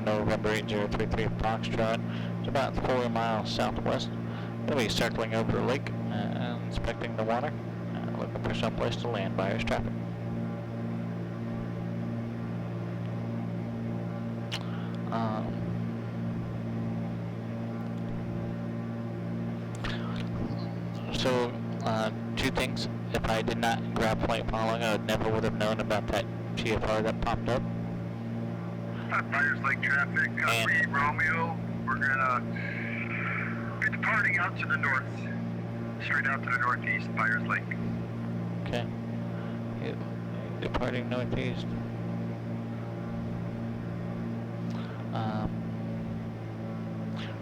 S12: November 8033 Foxtrot. It's about 4 miles southwest. We'll be circling over the lake and inspecting the water, looking for some place to land. Fires traffic. So, two things. If I did not grab flight following, I never would have known about that TFR that popped up.
S11: Fires Lake traffic, Reed Romeo. We're gonna be departing out to the north, straight out to the northeast, Fires Lake.
S12: Okay. Departing northeast.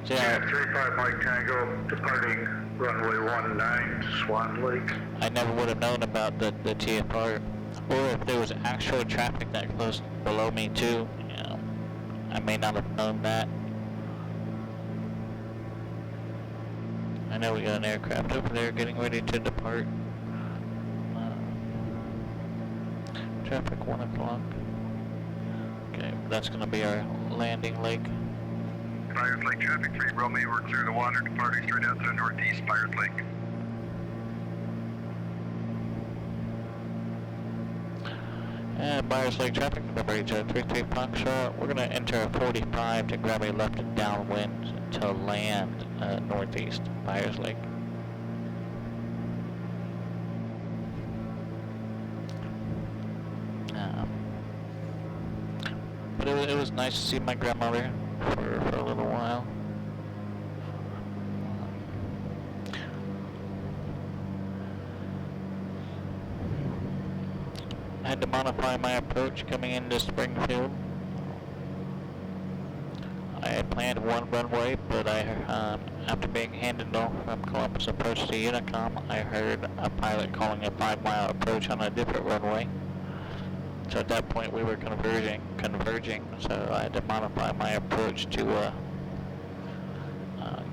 S12: So yeah,
S11: 35 Mike Tango, departing runway 19 Swan Lake.
S12: I never would have known about the TFR, or if there was actual traffic that close below me too. I may not have known that. I know we got an aircraft over there getting ready to depart. Traffic 1 o'clock. Okay, that's going to be our landing lake.
S11: Byers Lake traffic 3 Romeo, we're clear the water, departing straight out to the northeast, Byers Lake.
S12: And Byers Lake traffic, November 833 Foxtrot. We're going to enter a 45 to grab a left and downwind to land northeast, Byers Lake. But it was nice to see my grandmother for a little while. I had to modify my approach coming into Springfield. I had planned one runway, but after being handed off from Columbus approach to Unicom, I heard a pilot calling a 5-mile approach on a different runway. So at that point we were converging, so I had to modify my approach to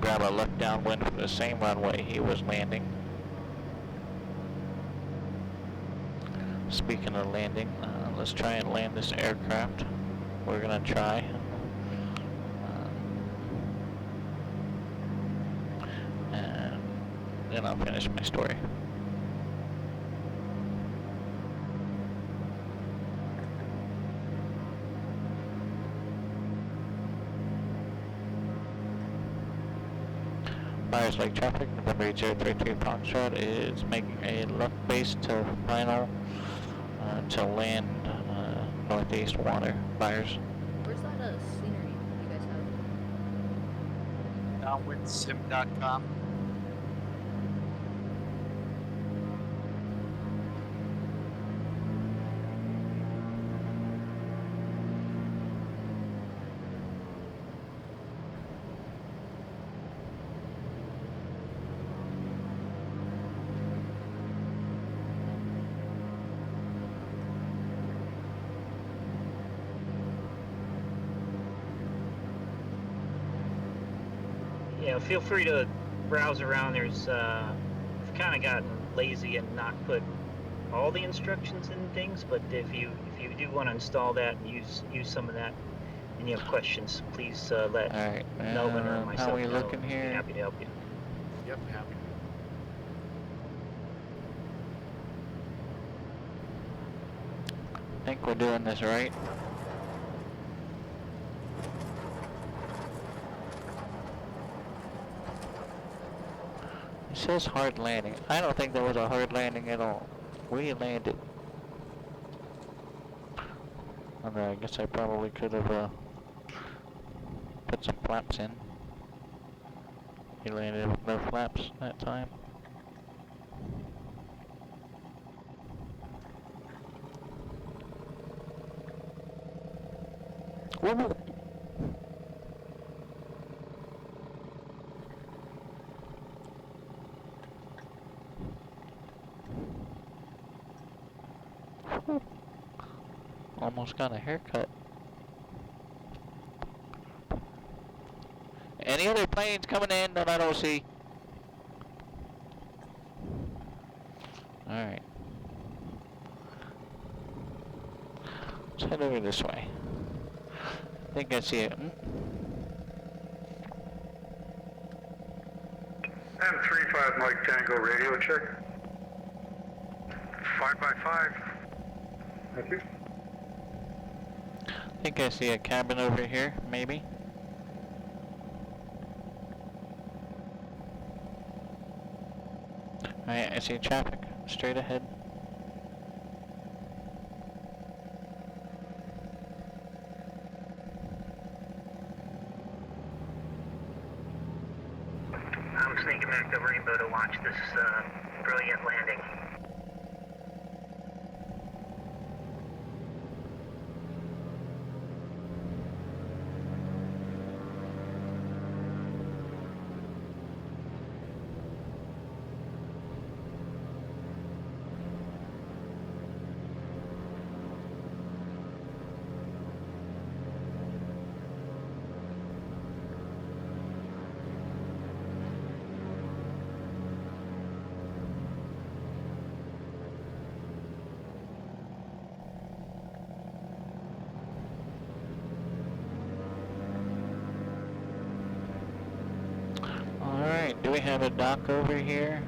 S12: grab a left downwind for the same runway he was landing. Speaking of landing, let's try and land this aircraft. We're gonna try. And then I'll finish my story. Byers Lake traffic, November 8033 Foxtrot is making a left base to final to land northeast water, Byers.
S6: Where's that scenery you guys have?
S7: Downwindsim.com.
S3: You know, feel free to browse around. There's, I've kind of gotten lazy and not put all the instructions in things, but if you do want to install that and use some of that, and you have questions, please let Melvin or myself
S12: how are we
S3: know.
S12: looking here?
S3: I'd be happy to help you.
S8: Yep, happy.
S12: I think we're doing this right. It says hard landing. I don't think there was a hard landing at all. We landed. I guess I probably could have put some flaps in. He landed with no flaps that time. Whoa. Almost got a haircut. Any other planes coming in that I don't see? Alright. Let's head over this way. I think I see it.
S11: M35 Mike Tango radio check. 5x5. Thank you.
S12: I think I see a cabin over here, maybe. Alright, I see traffic straight ahead.
S3: I'm sneaking back the rainbow to watch this brilliant landing.
S12: we have a dock over here.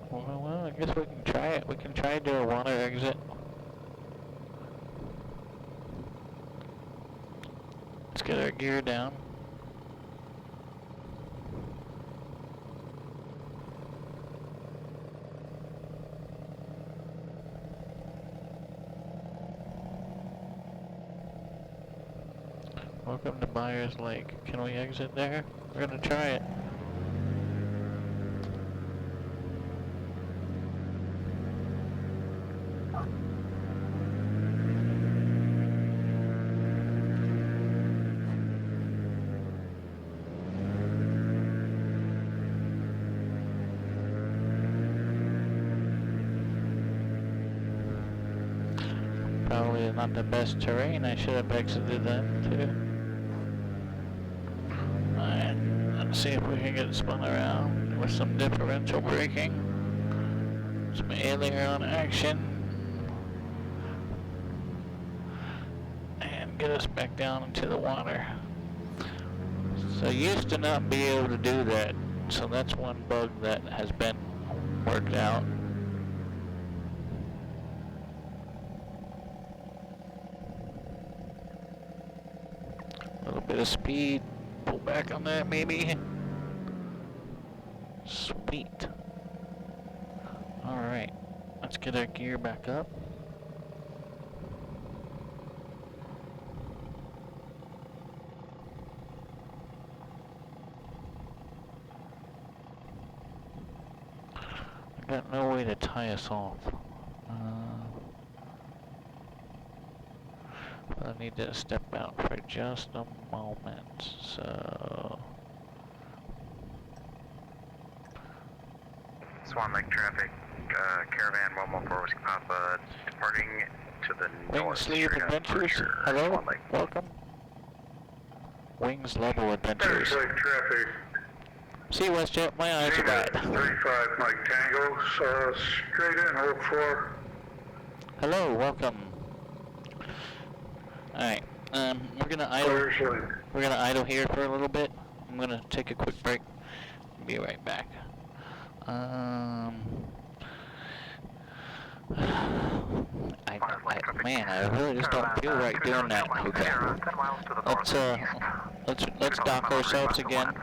S12: Well, I guess we can try it. We can try to do a water exit. Let's get our gear down. Welcome to Byers Lake. Can we exit there? We're gonna try it. Probably not the best terrain. I should have exited that too. Alright, let's see if we can get it spun around with some differential braking. Some aileron action. And get us back down into the water. So I used to not be able to do that. So that's one bug that has been worked out. A little bit of speed, pull back on that maybe. Sweet. Alright, let's get our gear back up. I got no way to tie us off. I need to step out for just a moment, so...
S9: Swan Lake traffic, Caravan 114 Whiskey Papa, departing to the north.
S12: Wings Level Adventures, hello, welcome. Wings Level Adventures.
S11: Lake traffic.
S12: See WestJet, my eyes are bad.
S11: 35 Mike Tango, straight in, hold 4.
S12: Hello, welcome. Alright, we're gonna idle. We're gonna idle here for a little bit. I'm gonna take a quick break. Be right back. Man, I really just don't feel right doing that. Okay. Let's dock ourselves again.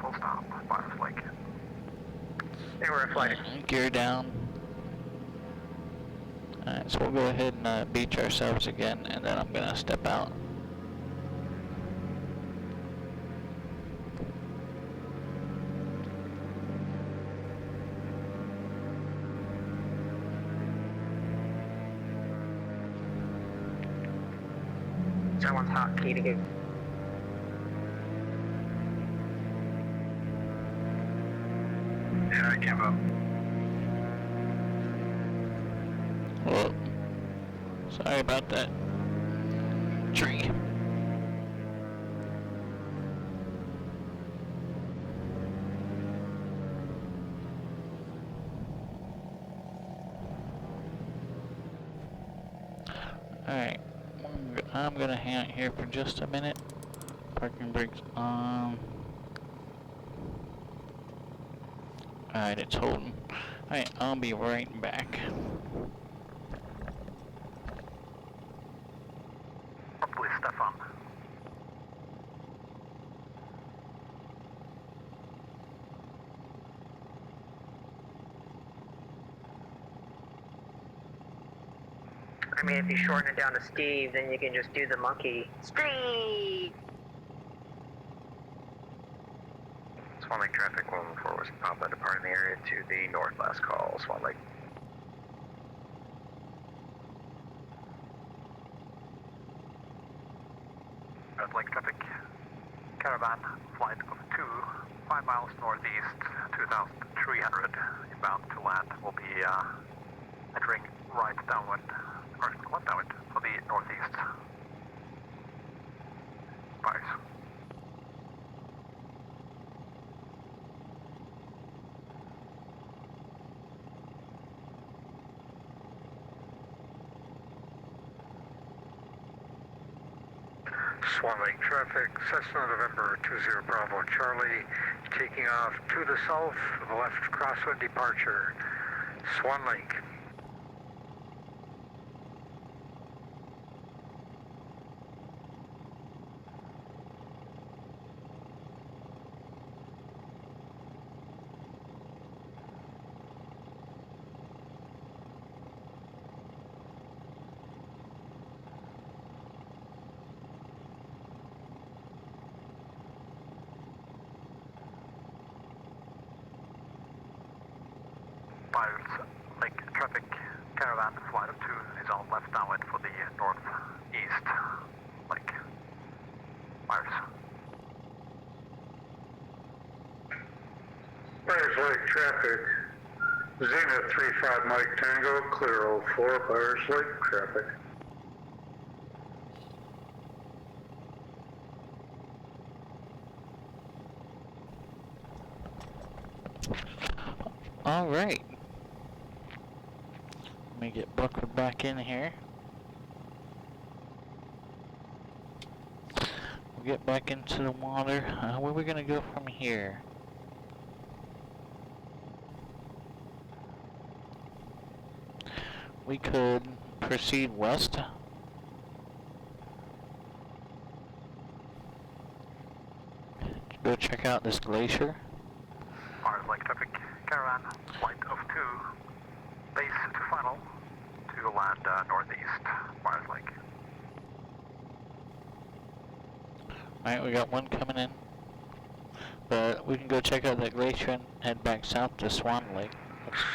S12: Gear down. Alright, so we'll go ahead and beach ourselves again, and then I'm gonna step out.
S10: Someone's hot key to get.
S11: Yeah, I give up.
S12: Whoa. Sorry about that. Tree. Alright. I'm gonna hang out here for just a minute. Parking brakes on. Alright, it's holding. Alright, I'll be right back.
S9: Hopefully Stefan.
S10: I mean, if you shorten it down to Steve, then you can just do the monkey. Steve!
S9: Swan Lake traffic 114 Whiskey Papa, departing the area to the north, last call, Swan Lake.
S11: Lake traffic. Caravan flight of 2, 5 miles northeast, 2,300 inbound to land. Will be entering right downwind, or left downwind for the northeast. Fires. Swan Lake traffic, Cessna November 20 Bravo Charlie, taking off to the south, the left crosswind departure, Swan Lake. Lake traffic, Caravan flight of 2 is on left downwind for the northeast lake. Fires.
S14: Fires Lake traffic, Zenith 35 Mike Tango, clear 04, Fires Lake traffic.
S12: All right. Let me get buckled back in here. We'll get back into the water. Where are we gonna go from here? We could proceed west. Go check out this glacier.
S11: Fires Lake traffic, Caravan flight of 2, base to final, to land northeast, Fires Lake.
S12: Alright, we got one coming in. But we can go check out that glacier and head back south to Swan Lake.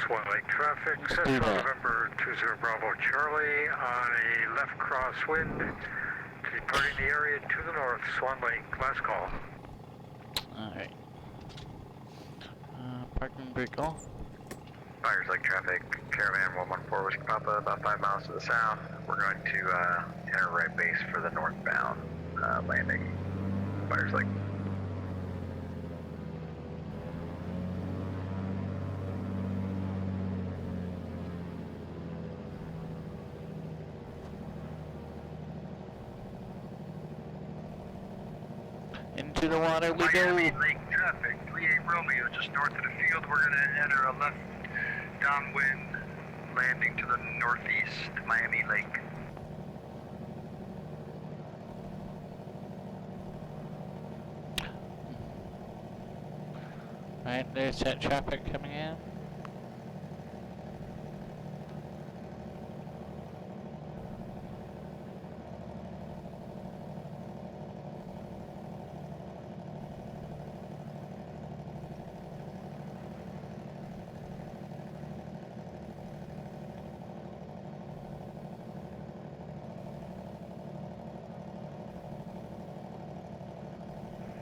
S11: Swan Lake traffic, Cessna November 20 Bravo Charlie on a left crosswind, departing the area to the north, Swan Lake, last call.
S12: Alright. Parking brake off.
S9: Fires Lake traffic, Caravan 114 Whiskey Papa, about 5 miles to the south. We're going to enter right base for the northbound landing. Fires Lake.
S12: Into the water we go.
S11: Miami Lake traffic, 38 Romeo, just north of the field. We're going to enter a left downwind landing to the northeast, Miami Lake.
S12: Alright, there's that traffic coming in.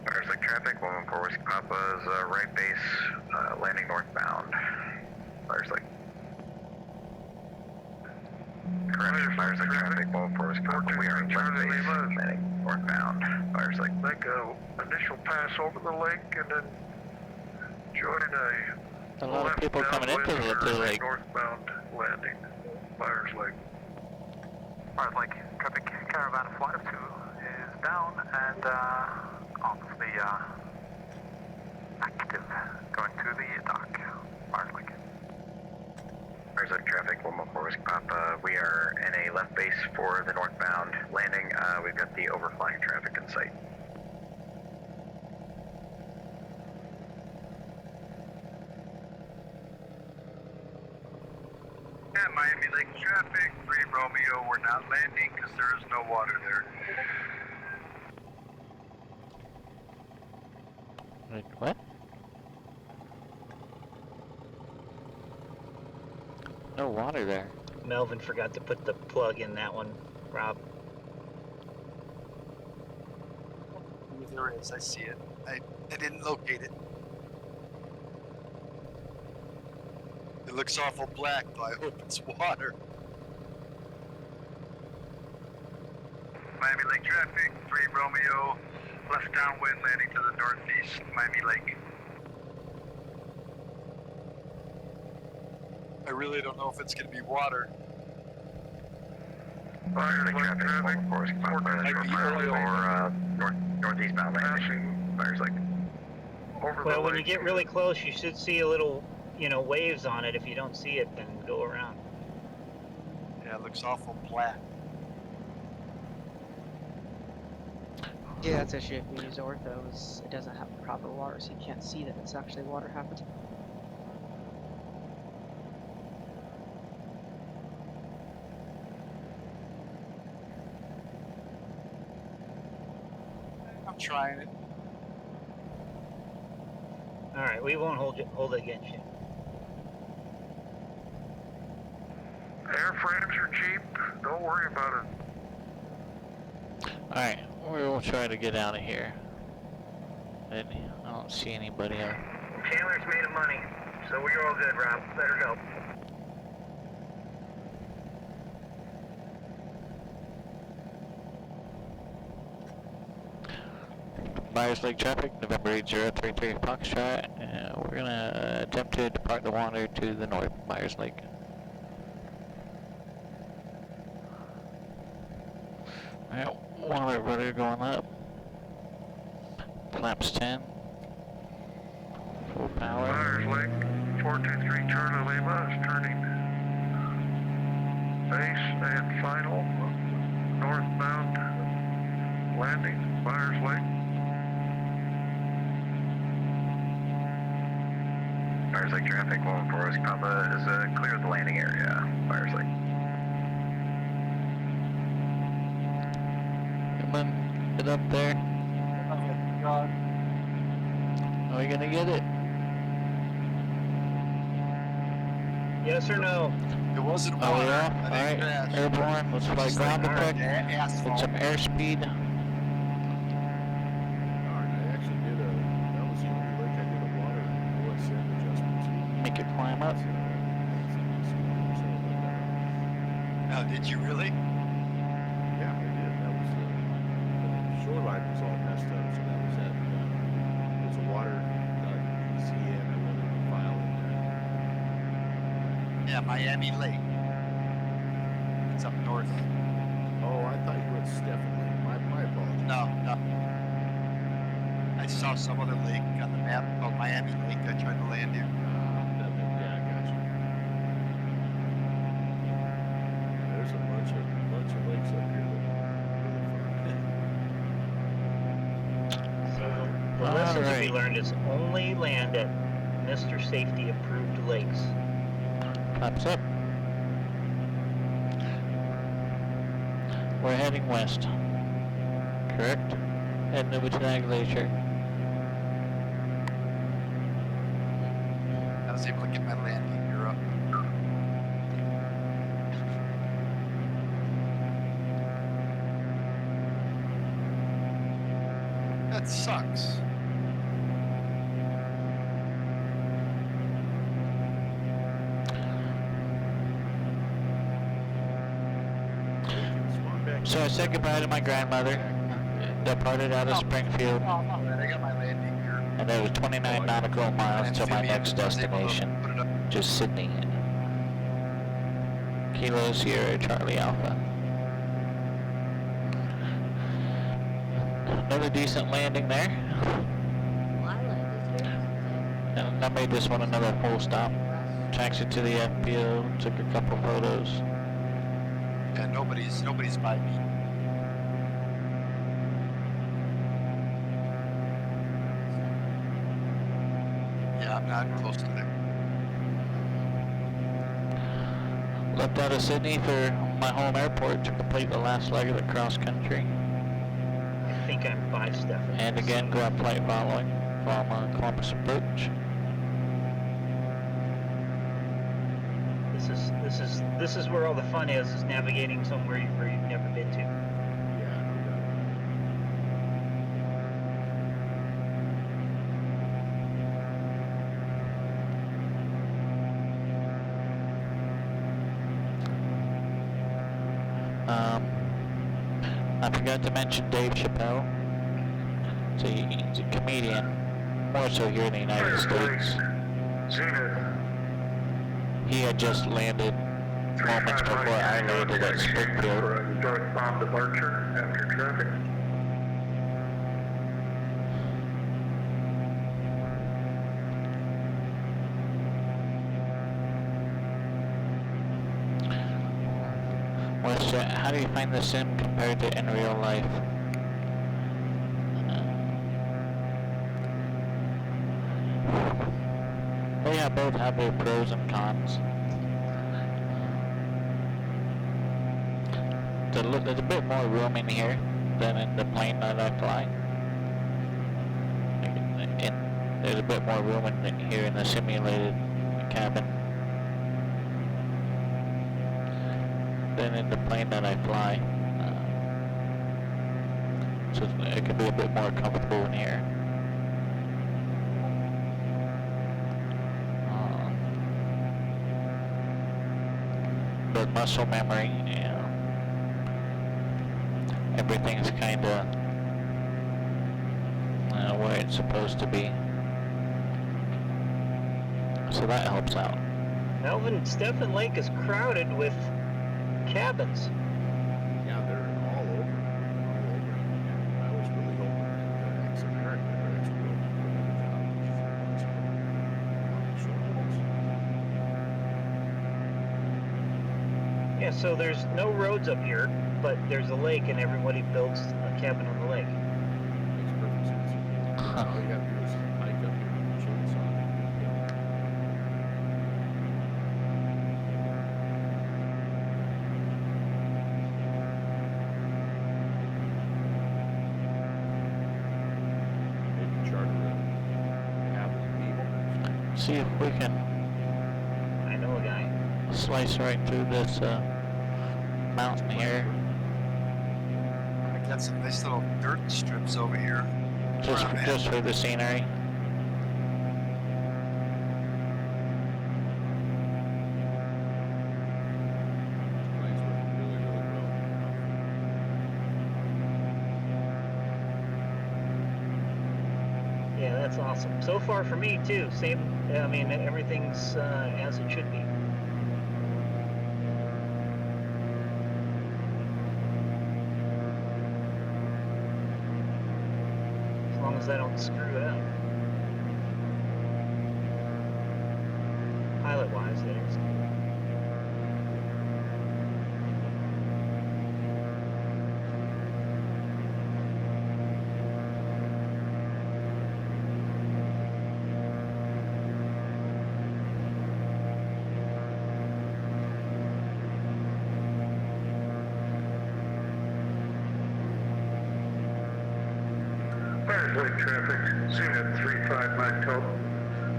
S9: Fires Lake traffic, 114 Whiskey Papa's right base, landing northbound. Fires Lake. Correction, Fires Lake traffic, 114 Whiskey Papa, we are in left base, landing northbound. Fires Lake.
S11: Make a initial pass over the lake and then join a
S12: lot of people coming into the lake.
S11: Northbound landing. Fires Lake. Fires Lake traffic, Caravan flight of 2 is down and off the active, going to the dock. Fires Lake.
S9: Fires Lake traffic, 114 Whiskey Papa, we are in a left base for the northbound landing. We've got the overflying traffic in sight.
S11: Yeah, Miami Lake traffic, 3 Romeo, we're not landing because there is no water there.
S12: Wait, what? No water there.
S3: Melvin forgot to put the plug in that one, Rob.
S15: There is. I see it. I didn't locate it. It looks awful black, but I hope it's water.
S11: Miami Lake traffic, 3 Romeo, left downwind landing to the northeast, Miami Lake.
S15: I really don't know if it's going to be water.
S9: Miami Lake traffic, forward course, or northeastbound landing, Myers Lake.
S3: Well, when you get really close, you should see a little, waves on it. If you don't see it, then go around.
S15: Yeah, it looks awful black.
S13: Yeah, that's the issue if you use ortho, is it doesn't have proper water, so you can't see that it's actually water happening.
S15: I'm trying it.
S3: All right, we won't hold it against you.
S11: Airframes are cheap. Don't worry about it.
S12: Alright, we'll try to get out of here. I don't see anybody else.
S10: Chandler's made of money, so we're all good, Rob. Let her go.
S12: Myers Lake traffic, November 8033 Foxtrot. We're gonna attempt to depart the water to the north, Myers Lake. Alright, water rudder going up. Flaps 10. Full power.
S11: Myers Lake, 423 Charlie Lima is turning. Base and final. Northbound landing, Myers Lake.
S9: Myers Lake traffic, 114 Papa is clear of the landing area, Myers Lake.
S12: Come on, get up there.
S15: Oh, God.
S12: Are we gonna get it?
S3: Yes or no?
S15: It wasn't
S12: Oh
S15: water.
S12: yeah?
S15: I
S12: Alright,
S15: think crash.
S12: airborne, let's fly ground effect.
S15: Asphalt.
S12: With some airspeed.
S8: Alright, I actually did that was the only lake I did a water OSM adjustment to.
S12: Make it climb up.
S15: Oh, did you really?
S8: Yeah, I did. That was the shoreline was all messed up, so that was that. There's a water ECN. I went in the file in there.
S15: Yeah, Miami Lake. It's up north.
S8: Oh, I thought you were at Stephen Lake. My apologies.
S15: No. I saw some other lake on the map called Miami Lake. I tried to land here.
S8: Yeah, I got you. There's a bunch of lakes up here that are really fun.
S3: The lesson to be learned is only land at Mr. Safety approved lakes.
S12: Flaps up. We're heading west. Correct? Heading over to that glacier.
S15: I was able to get my landing gear up. That sucks.
S12: So I said goodbye to my grandmother. Departed out of Springfield.
S15: Oh, no, man, I got my landing gear.
S12: And it was 29 nautical miles to my next destination. Just Sydney. Kilo Sierra Charlie Alpha. Another decent landing there. And I made this one another full stop. Taxied to the FPO, took a couple photos.
S15: Yeah, nobody's by me. Yeah, I'm not close to there.
S12: Left out of Sydney for my home airport to complete the last leg of the cross country.
S3: I think I'm 5 Stephen.
S12: And again, ground flight following from Columbus approach.
S3: This is where all the fun is navigating somewhere where you've never been to.
S8: Yeah, no doubt.
S12: I forgot to mention Dave Chappelle. He's a comedian, more so here in the United States.
S14: Zenith.
S12: He had just landed moments before I landed at Springfield.
S14: For a northbound departure after traffic.
S12: How do you find the sim compared to in real life? They both have their pros and cons. There's a bit more room in here than in the plane that I fly. There's a bit more room here in the simulated cabin than in the plane that I fly. So it can be a bit more comfortable in here. But muscle memory, everything's kind of where it's supposed to be. So that helps out.
S3: Melvin, Stephen Lake is crowded with cabins.
S8: Yeah, they're all over. And I was really hoping that ex-America would actually go put in a job on the short ones.
S3: Yeah, so there's no roads up here, but there's a lake and everybody builds a cabin on the lake.
S8: Makes perfect sense. All you have to do is hike up here with a chainsaw. Maybe charter a cabin in Eagle.
S12: See if we can
S3: I know a guy.
S12: slice right through this mountain here.
S15: I got some nice little dirt strips over here.
S12: Just for the scenery.
S8: Plane's working really, really well.
S3: Yeah, that's awesome. So far for me too. Same. I mean, everything's as it should be. As long as I don't screw it up. Pilot-wise, that is.
S14: Fires Lake traffic, Zenith 35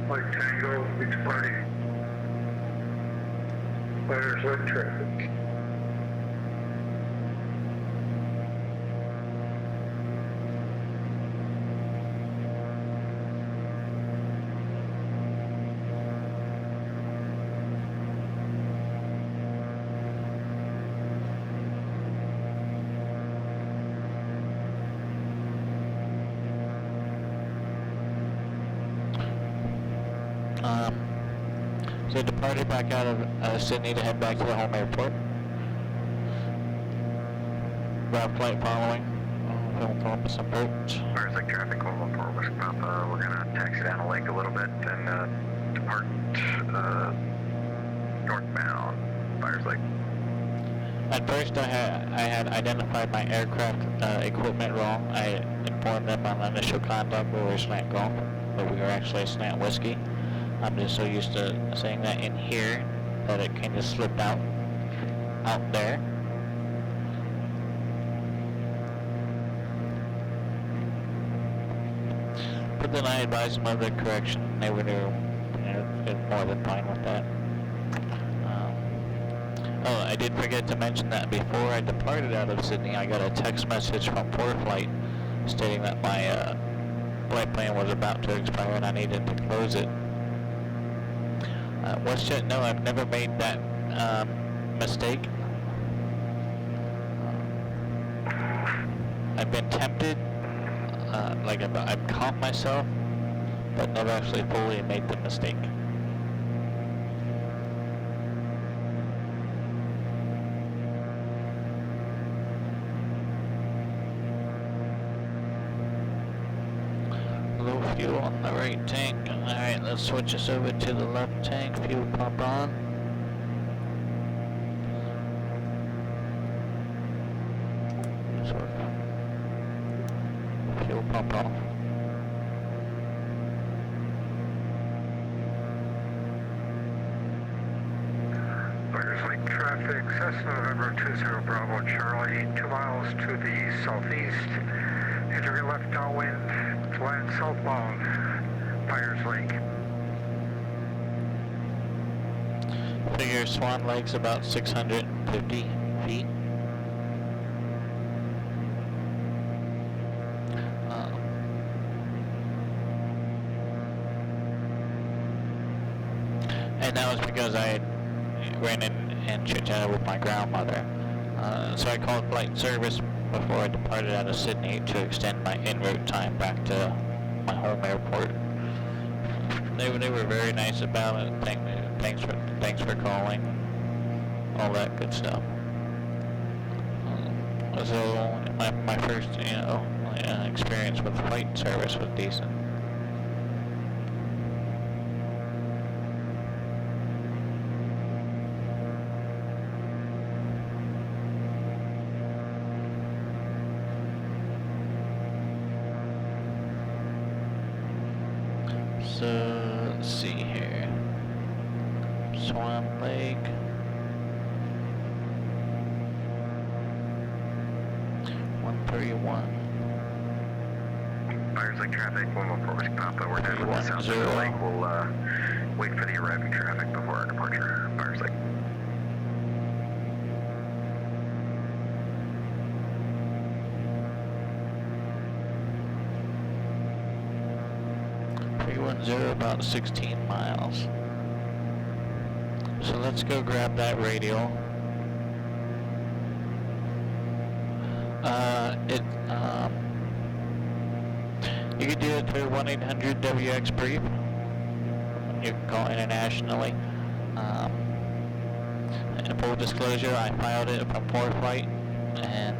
S14: Mike Tango, beach party. Fires Lake traffic.
S12: So departed back out of Sydney to head back to the home airport. Route flight following. Film Columbus approach.
S9: Fires Lake traffic, 114 West Papa. We're gonna taxi down the lake a little bit and depart northbound. Fires Lake.
S12: At first I had identified my aircraft equipment wrong. I informed them on the initial contact we were Slant Golf, but we were actually Slant Whiskey. I'm just so used to saying that in here that it kind of slipped out there. But then I advised them of the correction, and they were more than fine with that. Oh, I did forget to mention that before I departed out of Sydney, I got a text message from ForeFlight stating that my flight plan was about to expire and I needed to close it. WestJet, no, I've never made that mistake. I've been tempted, like I've caught myself, but never actually fully made the mistake. Low fuel on the right tank. Alright, let's switch us over to the left tank. Fuel pump on. Fuel pump off.
S11: Fires Lake traffic, Cessna November 20 Bravo Charlie, 2 miles to the southeast. Entering left downwind, land southbound, Fires Lake.
S12: Figure Swan Lake's about 650 feet. And that was because I ran in and chit-chatted with my grandmother. So I called flight service before I departed out of Sydney to extend my en route time back to my home airport. They were very nice about it. Thanks for calling. All that good stuff. So my first experience with flight service was decent. So let's see here. Swan Lake.
S9: Fires Lake traffic, 114 Whiskey Papa. We're dead with the south side of the lake. We'll wait for the arriving traffic before our departure. Fires Lake.
S12: About 16 miles. So let's go grab that radial. You can do it through 1-800-WX-BRIEF. You can call internationally. In full disclosure, I filed it from ForeFlight, and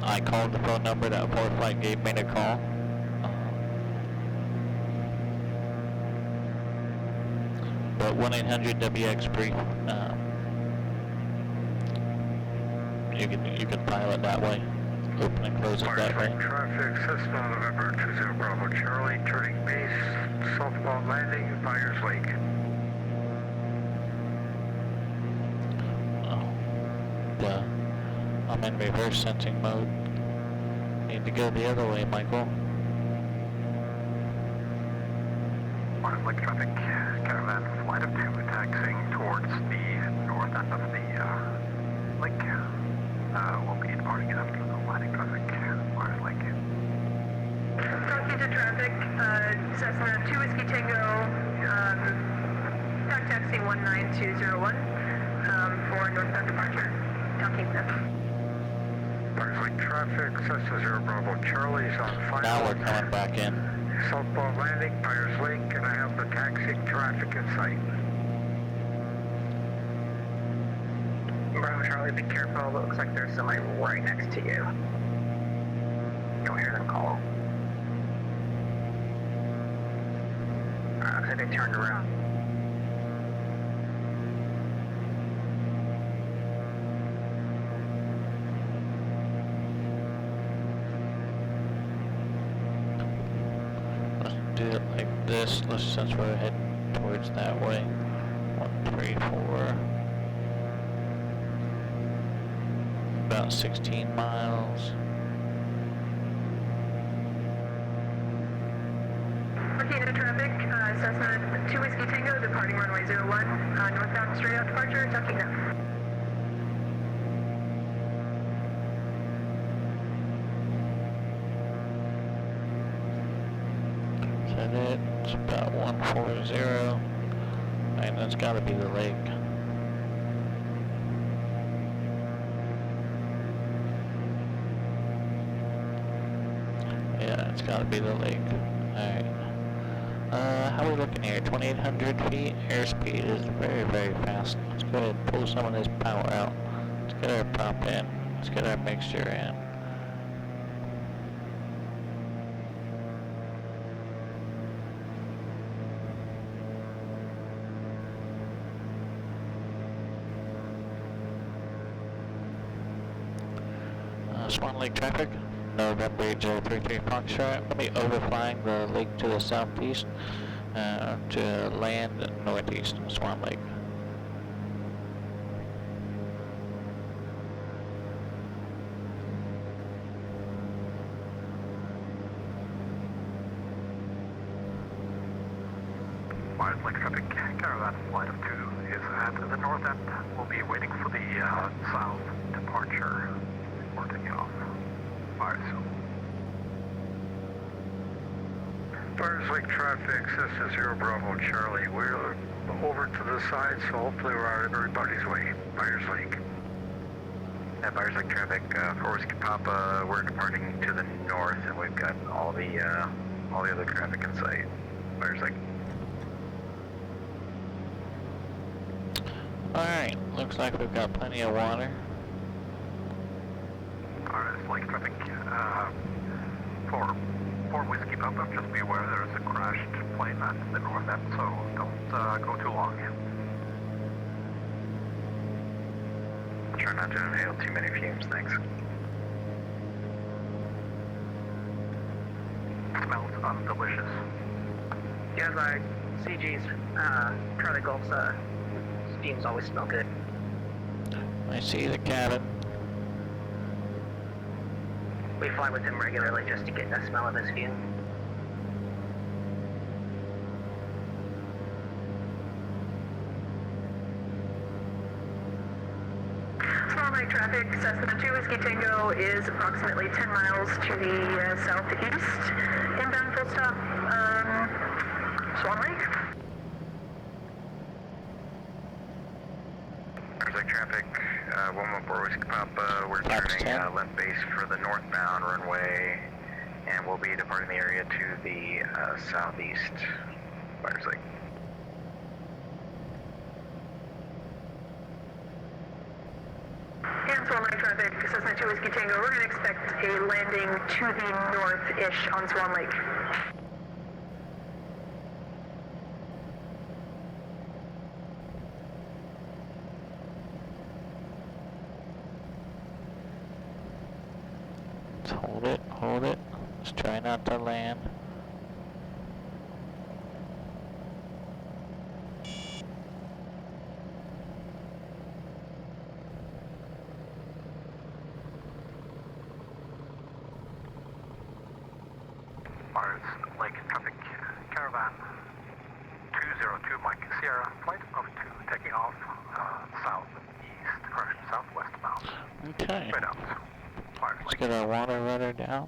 S12: I called the phone number that ForeFlight gave me to call. But 1-800-WX-BRIEF, you can file it that way. Open and close it that way.
S11: Traffic, Cessna November 20 Bravo Charlie, turning base, southbound landing, Fires Lake.
S12: I'm in reverse sensing mode. Need to go the other way, Michael.
S9: Fires Lake traffic, caravan flight of 2 taxiing towards the north end of the lake. We'll be departing after the landing traffic. Fires Lake.
S10: Talking to traffic, Cessna 2 Whiskey Tango, taxi 19201 for northbound departure. Talking to
S11: Fires Lake traffic, Cessna 0 Bravo Charlie's on final.
S12: Now we're coming back in.
S11: Southbound landing, Fires Lake, and I have the taxiing traffic in sight.
S10: Bravo Charlie, be careful. It looks like there's somebody right next to you. You'll hear them call. So they turned around.
S12: Let's do it like this. Since we're heading towards that way. 134. About 16 miles.
S10: Looking at traffic, Cessna 2 Whiskey Tango, departing runway 01, northbound straight out departure, tucking up.
S12: Is that it? It's about 140. And that's gotta be the lake. Yeah, it's gotta be the lake. Alright. How are we looking here? 2,800 feet. Airspeed is very, very fast. Let's go ahead and pull some of this power out. Let's get our prop in. Let's get our mixture in. Swan Lake traffic, November 033 Foxtrot. We'll be overflying the lake to the southeast to land northeast of Swan Lake.
S11: Mars Lake traffic, caravan flight of 2 is at the north end. We'll be waiting for the south departure. We're taking off. Mars.
S14: Mars Lake traffic, Cessna 0 Bravo Charlie. We're over to the side, so hopefully we're out of everybody's way. Mars Lake.
S9: At Mars Lake traffic, for Whiskey Papa, we're departing to the north, and we've got all the other traffic in sight. Mars Lake.
S12: Alright, looks like we've got plenty of water.
S11: Mars Lake traffic, for Whiskey Papa, just be aware there is a crashed plane at the north end, so don't go too long.
S9: Try not to inhale too many fumes, thanks.
S11: Smells delicious.
S10: Yeah, like CG's Charlie Golf's steams always smell good.
S12: I see the cabin.
S10: We fly with him regularly just to get the smell of his fume. Small night traffic, Cessna 2 Whiskey Tango is approximately 10 miles to the southeast. Inbound full stop, Swan Lake.
S9: Mars Lake traffic, 114 Whiskey Papa, we're turning left base for the northbound runway, and we'll be departing the area to the southeast. Mars Lake.
S10: And Swan Lake traffic, Cessna 2 Whiskey Tango, we're going to expect a landing to the north-ish on Swan Lake.
S12: Hold it. Let's try not to land.
S11: Mars Lake traffic, caravan 202 Mike Sierra, flight of 2 taking off southwest bound.
S12: Okay.
S11: Straight out. Mars
S12: Let's
S11: Lake.
S12: get our water rudder down.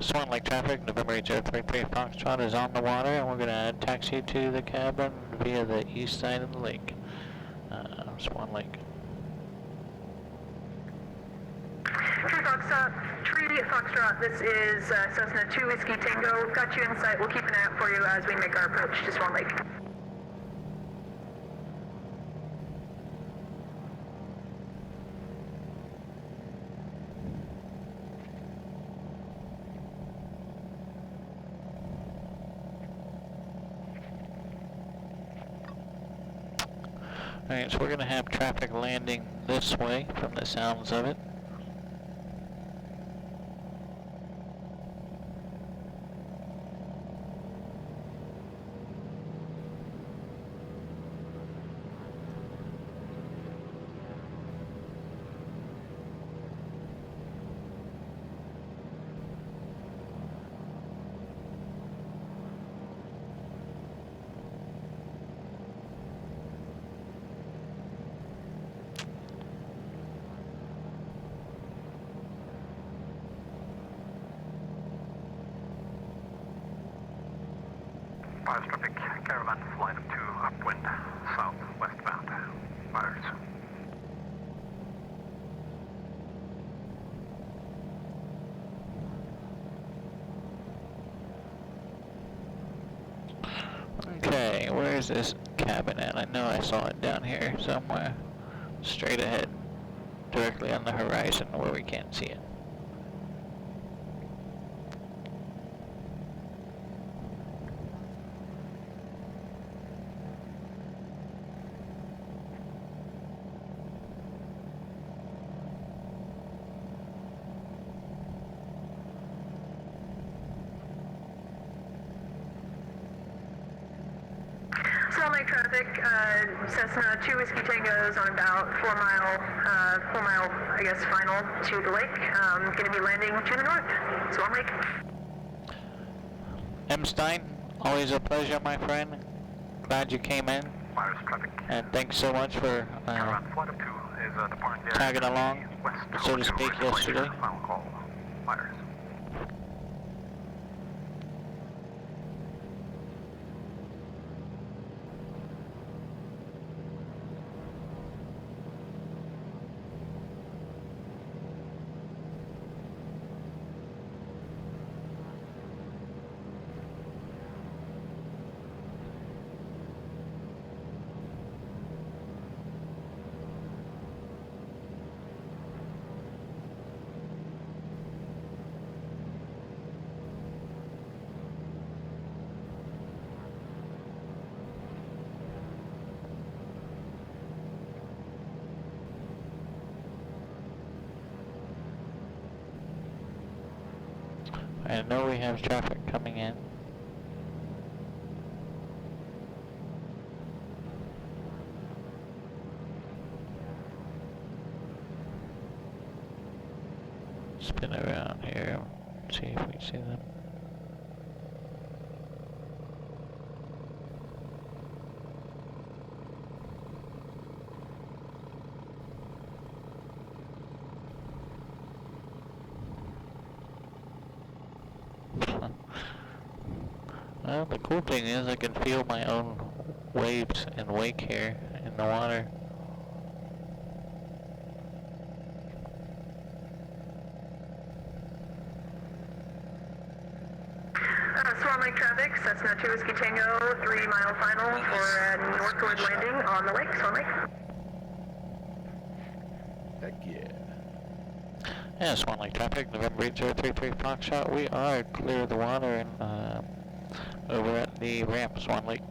S12: Swan Lake traffic, November 033 Foxtrot is on the water, and we're going to taxi to the cabin via the east side of the lake. Swan Lake.
S10: Tree Foxtrot, this is Cessna 2 Whiskey Tango. Got you in sight. We'll keep an eye out for you as we make our approach to Swan Lake.
S12: Alright, so we're going to have traffic landing this way from the sounds of it.
S11: Fires traffic, caravan flight of 2 upwind, south westbound. Fires.
S12: Okay, where's this cabin at? I know I saw it down here somewhere. Straight ahead. Directly on the horizon where we can't see it.
S10: Salt Lake traffic, Cessna 2 Whiskey Tango's on about 4 mile, I guess, final to the lake. Going to be landing to the north, Salt Lake.
S12: M. Stein, always a pleasure, my friend. Glad you came in.
S11: Fires traffic.
S12: And thanks so much for
S11: Caravan flight of 2 is departing
S12: tagging along, so to speak, yesterday.
S11: Final call. Fires.
S12: I know we have traffic coming in. Spin around here, see if we see them. Well, the cool thing is I can feel my own waves and wake here in the water.
S10: Swan Lake traffic, Cessna 2 Whiskey Tango, 3 mile final for northward landing on the lake, Swan Lake.
S8: Heck yeah.
S12: Yeah, Swan Lake traffic, November 8033 Foxtrot. We are clear of the water and over at the ramp, Swan Lake.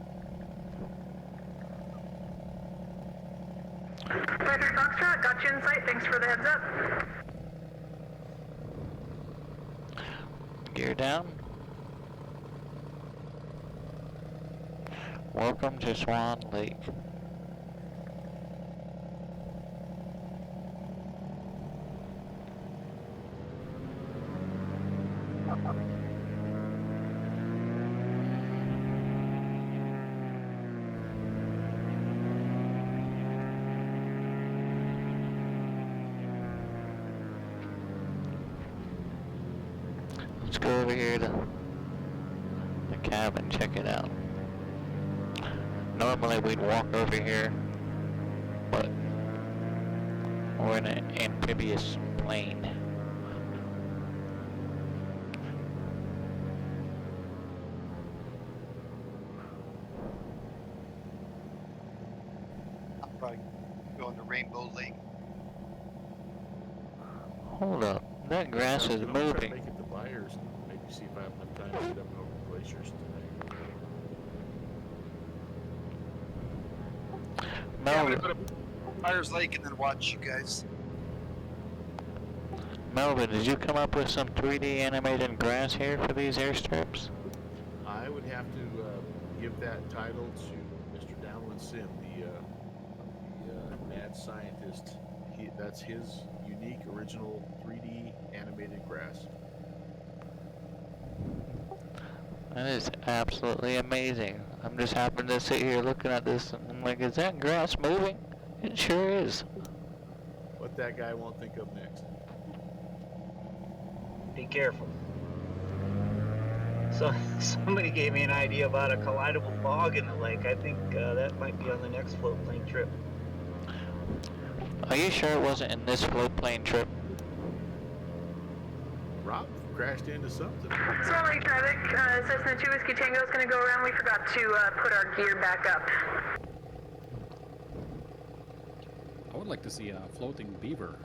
S10: 33 Foxtrot, got you in sight, thanks for the heads up.
S12: Gear down. Welcome to Swan Lake. Let's go over here to the cabin, check it out. Normally we'd walk over here, but we're in an amphibious plane.
S15: I'm probably going to Rainbow Lake.
S12: Hold up, that grass is
S8: I'm gonna try to
S12: moving.
S8: make it to Byers and maybe see if I have enough time to get up over the glaciers today.
S15: Yeah, I'm gonna go to Fires Lake and then watch you guys.
S12: Melvin, did you come up with some 3D animated grass here for these airstrips?
S8: I would have to give that title to Mr. Downland Sim, the mad scientist. That's his unique, original 3D animated grass.
S12: That is absolutely amazing. I'm just happening to sit here looking at this and I'm like, is that grass moving? It sure is.
S8: What that guy won't think of next.
S3: Be careful. So somebody gave me an idea about a collidable bog in the lake. I think that might be on the next float plane trip.
S12: Are you sure it wasn't in this float plane trip?
S8: Rob crashed into something.
S10: Swan Lake traffic, Cessna 2 Whiskey Tango is going to go around. We forgot to put our gear back up.
S16: I would like to see a floating beaver.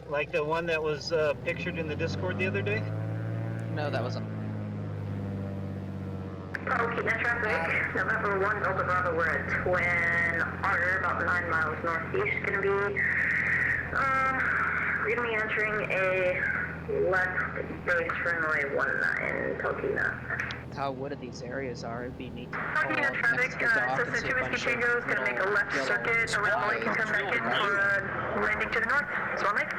S3: Like the one that was pictured in the Discord the other day?
S13: No, that wasn't.
S10: Okay, net traffic, November 1 Delta Bravo, we're at Twin Otter, about 9 miles northeast. We're gonna be entering a left base runway 19, Tokina.
S13: How wooded these areas are, it'd be neat to
S10: Tokina traffic, Cessna 2 Whiskey Tango is gonna make a left circuit around the lake and come back in for landing to the north. Swan Lake.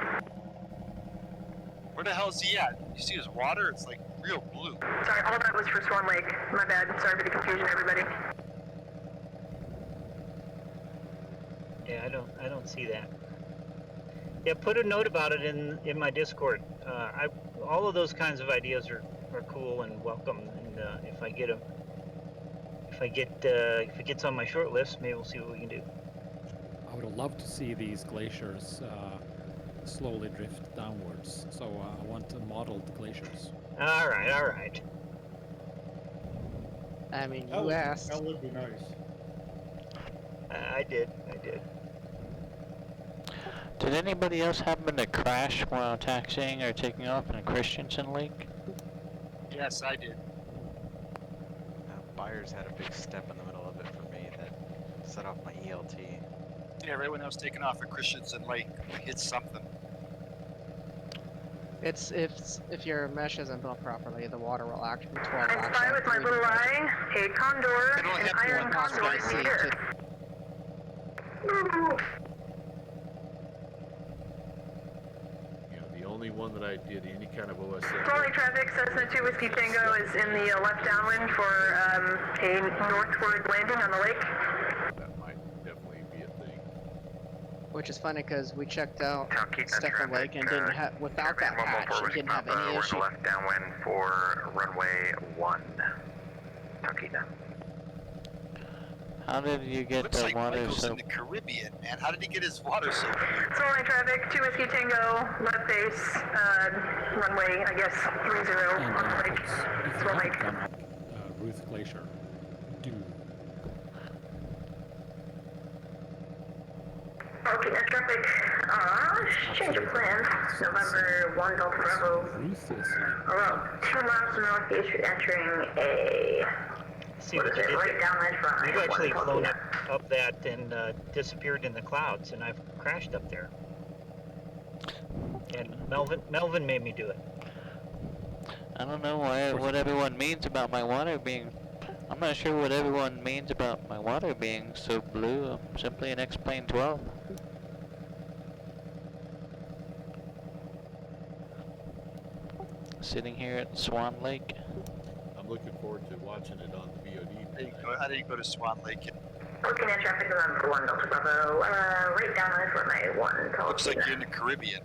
S15: Where the hell is he at? You see his water? It's like real blue.
S10: Sorry, all that was for Swan Lake. My bad. Sorry for the confusion, everybody.
S3: Yeah, I don't see that. Yeah, put a note about it in my Discord. All of those kinds of ideas are cool and welcome. And if it gets on my short list, maybe we'll see what we can do.
S16: I would love to see these glaciers slowly drift downwards. So I want modeled glaciers.
S3: All right.
S13: I mean, you asked.
S17: That would be nice.
S3: I did.
S12: Did anybody else happen to crash while taxiing or taking off in Christensen Lake?
S15: Yes, I did.
S18: Byers had a big step in the middle of it for me that set off my ELT.
S15: Yeah, right when I was taking off at Christensen Lake, we hit something.
S13: It's if your mesh isn't built properly, the water will actually 12
S10: I spy with my little eye a condor, an iron condor in the air.
S8: Yeah, the only one that I did any kind of OSM.
S10: Swan Lake traffic, Cessna 2 Whiskey Tango is in the left downwind for a northward landing on the lake.
S8: That might definitely be a thing.
S13: Which is funny because we checked out Stefan Lake and didn't have, without that patch, it didn't have any issue.
S9: We're left downwind for runway 1, Takita.
S12: How did you get
S15: Looks
S12: the
S15: like
S12: water
S15: Michael's
S12: so...
S15: in the Caribbean, man. How did he get his water so clear?
S10: Swan Lake traffic, 2 Whiskey Tango, left base, runway, I guess, 30 on the lake. Swan Lake.
S16: Ruth Glacier.
S10: Okay, net traffic, change of plans, November 1 Delta Bravo, around 2 miles northeast, entering a, right downwind from
S3: We've actually flown up that and disappeared in the clouds, and I've crashed up there. And Melvin made me do it.
S12: I don't know what everyone means about my water being... I'm not sure what everyone means about my water being so blue. I'm simply an X-Plane 12. Sitting here at Swan Lake.
S8: I'm looking forward to watching it on the VOD.
S15: There you go. How do you go to Swan Lake?
S10: Looking at traffic around 1 Delta Bravo, right downwind for my 1
S15: Looks like you're in the Caribbean.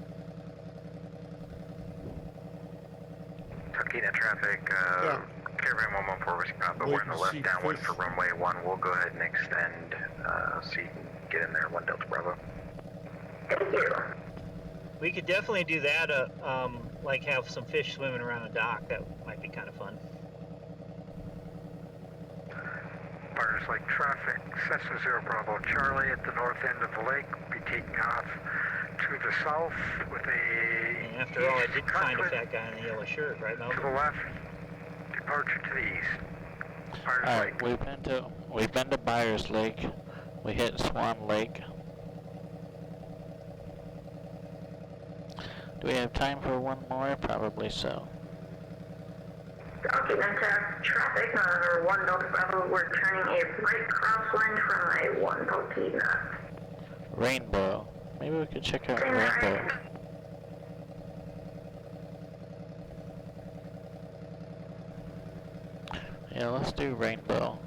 S9: Takita traffic, Caravan 114 Whiskey Papa, we're in the left downwind for runway 1. We'll go ahead and extend so you can get in there, 1 Delta Bravo.
S10: Thank you.
S3: We could definitely do that, like have some fish swimming around a dock. That might be kind of fun.
S11: Byers Lake traffic, Cessna 0 Bravo Charlie at the north end of the lake. We'll be taking off to the south with a...
S3: After all, I did find a fat guy in a yellow shirt, right, Melvin?
S11: To the left, departure to the east. Byers
S12: Alright, we've been to Byers Lake. We hit Swan Lake. Do we have time for one more? Probably so.
S10: Okay, then traffic, November 1 Delta Bravo, we're turning a right crosswind from a 1 Delta.
S12: Rainbow. Maybe we could check out Rainbow. Yeah, let's do Rainbow.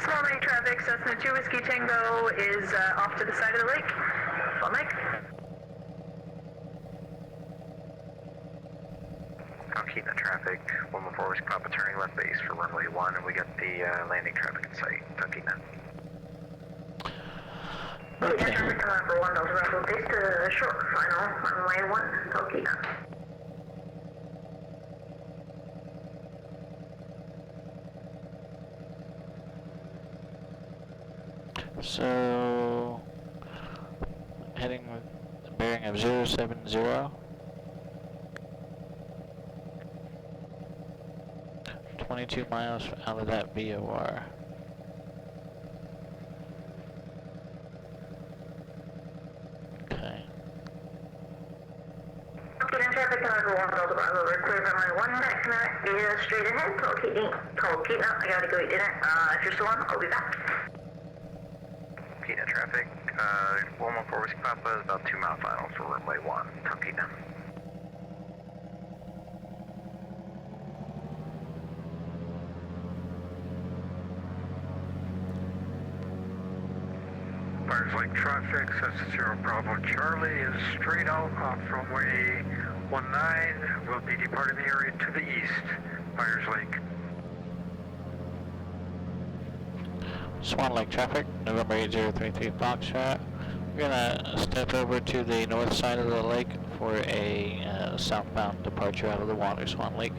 S10: Swan Lake traffic, Cessna 2 Whiskey Tango is off to the side of the lake. Swan Lake.
S9: traffic, 114 Whiskey Papa turning left base for runway 1, and we got the landing traffic in sight, Tuckina.
S10: Okay, traffic coming for 1 Delta Bravo base to short final, runway 1, Tuckina.
S12: So, heading with a bearing of 070. 22 miles out of that VOR. Okay.
S10: Okay, then traffic coming for 1 Delta Bravo, we're clear runway 1, back tonight, straight ahead, Talkeetna, I gotta go eat dinner, if you're still on, I'll be back.
S9: Talkeetna traffic, 114 Whiskey Papa is about 2 mile final for runway 1, Talkeetna.
S11: Fires Lake traffic, Cessna 0 Bravo Charlie is straight out off runway 19. We'll be departing the area to the east. Fires Lake.
S12: Swan Lake traffic, November 8033 Foxtrot. We're gonna step over to the north side of the lake for a southbound departure out of the water, Swan Lake.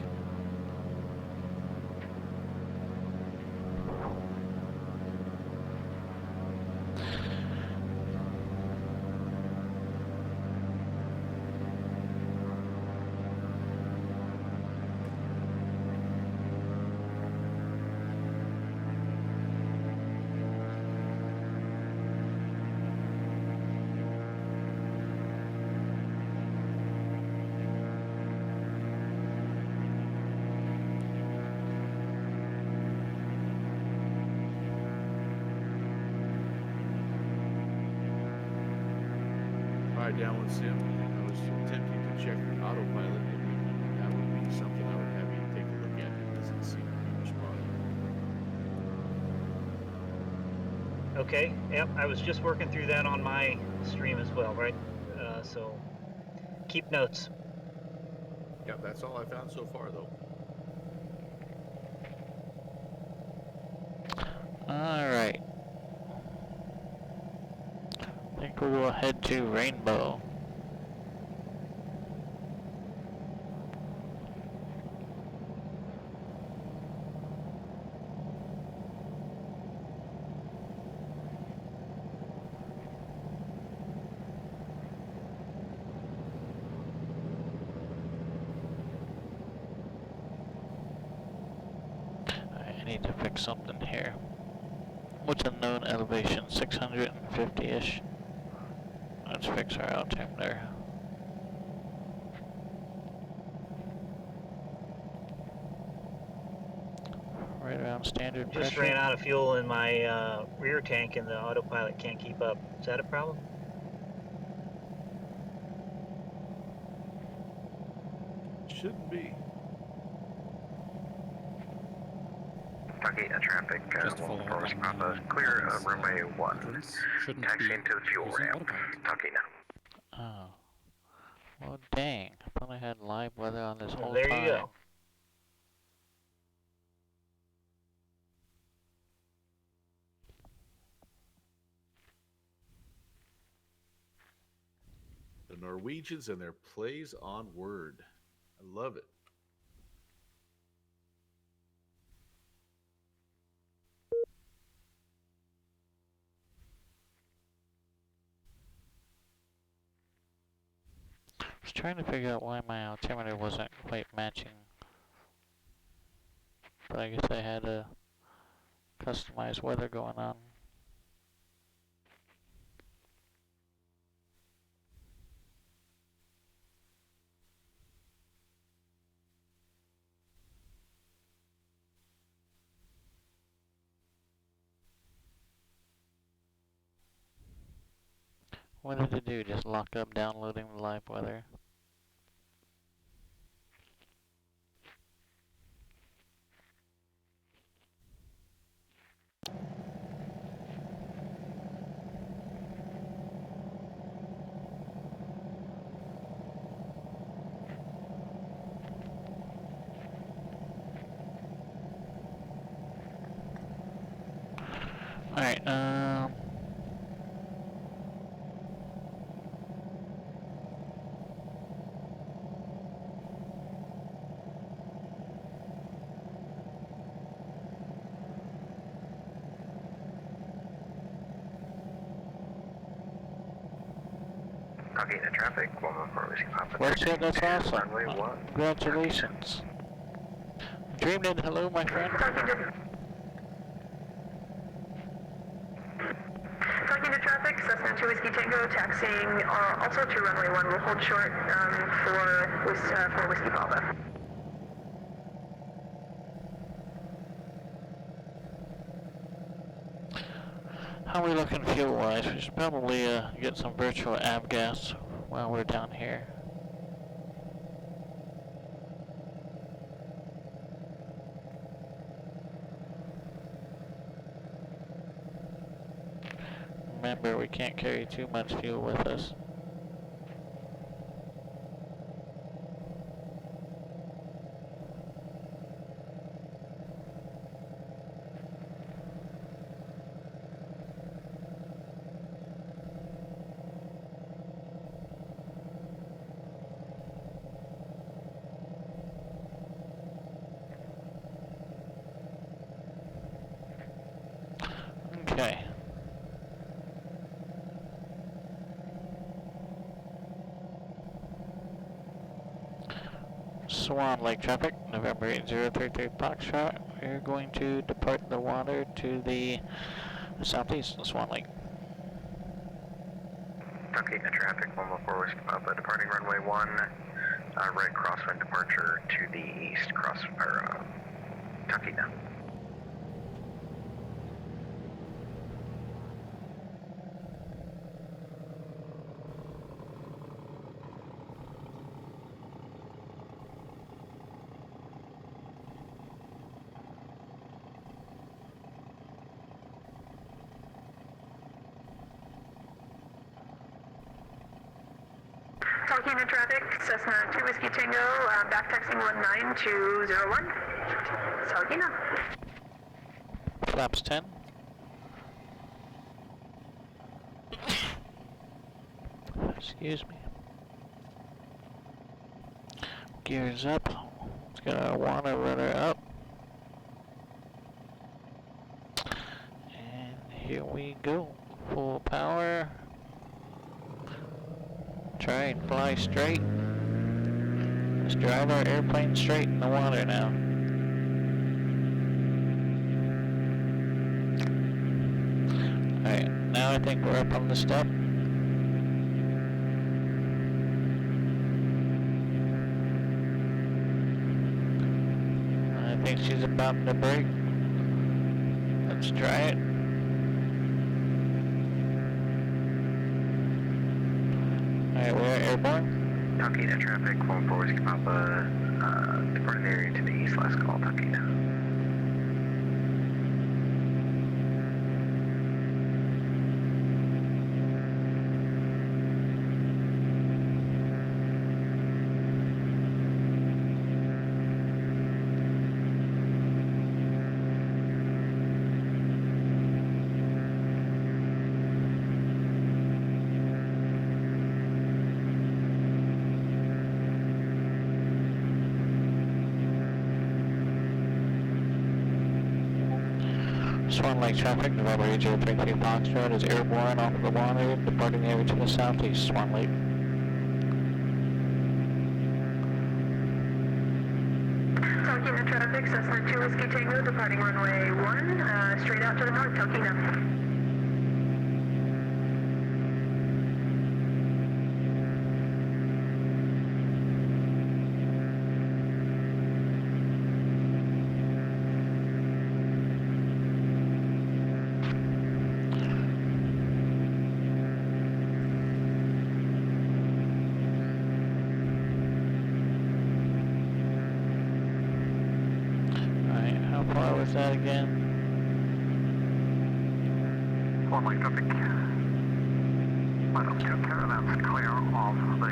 S8: Alright, Downwind Sim, I was attempting to check autopilot. Maybe that would be something I would have you take a look at because it seemed to be responding.
S3: Okay, yep, I was just working through that on my stream as well, right? So keep notes.
S8: Yep, that's all I found so far, though.
S12: Alright. I think we will head to Rainbow. I need to fix something here. What's a known elevation? 650-ish. Let's fix our altimeter. Right around standard pressure.
S3: Just ran out of fuel in my rear tank and the autopilot can't keep up. Is that a problem?
S8: Shouldn't be.
S9: Talkeetna traffic, 114 Whiskey Papa, clear runway 1. Taxi into the fuel ramp, Talkeetna.
S12: Oh. Well, dang. I thought I had live weather on this whole
S3: There
S12: time.
S3: you go.
S8: The Norwegians and their plays on word. I love it.
S12: I was trying to figure out why my altimeter wasn't quite matching. But I guess I had a customized weather going on. What did it do? Just lock up downloading the live weather? Alright,
S9: Copy the traffic, 114 Whiskey Papa.
S12: well, shit, that's awesome.
S9: Runway 1.
S12: Congratulations. Dreamed it, hello, my friend.
S10: Talking to traffic, Cessna 2 Whiskey Tango, taxiing also to runway 1. We'll hold short for Whiskey Papa.
S12: How are we looking fuel-wise? We should probably get some virtual avgas while we're down here. Remember, we can't carry too much fuel with us. Okay. Swan Lake traffic, November 8033 Foxtrot. We're going to depart the water to the southeast of Swan Lake.
S9: Tuckina traffic, 114 Whiskey Papa, departing runway 1, right crosswind departure to the east, Tuckina.
S10: Talking to traffic, Cessna 2 Whiskey Tango, back taxing 19201. Talking up.
S12: Flaps 10. Excuse me. Gears up. Let's get our water rudder up. And here we go. Full power. Try and fly straight. Let's drive our airplane straight in the water now. Alright, now I think we're up on the step. I think she's about to break. Let's try it. Alright, we're airborne.
S9: Tuckina traffic, 114 Whiskey Papa, departing the area to the east, last call, Tuckina.
S12: Swan Lake traffic, November 8033 Foxtrot is airborne off of the water, departing the area to the southeast, Swan Lake.
S10: Talking to traffic, Cessna 2 Whiskey Tango, departing runway 1, straight out to the north, Talking.
S12: What was that again?
S11: Swan Lake traffic. Line up 2 caravans clear off the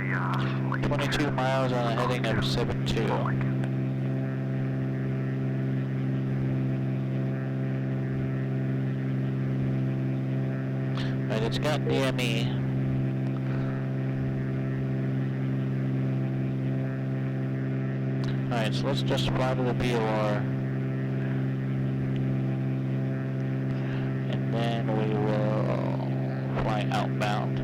S11: lake.
S12: 22 miles on a heading of 72. Right, it's got DME. Alright, so let's just fly to the VOR. And then we will fly outbound.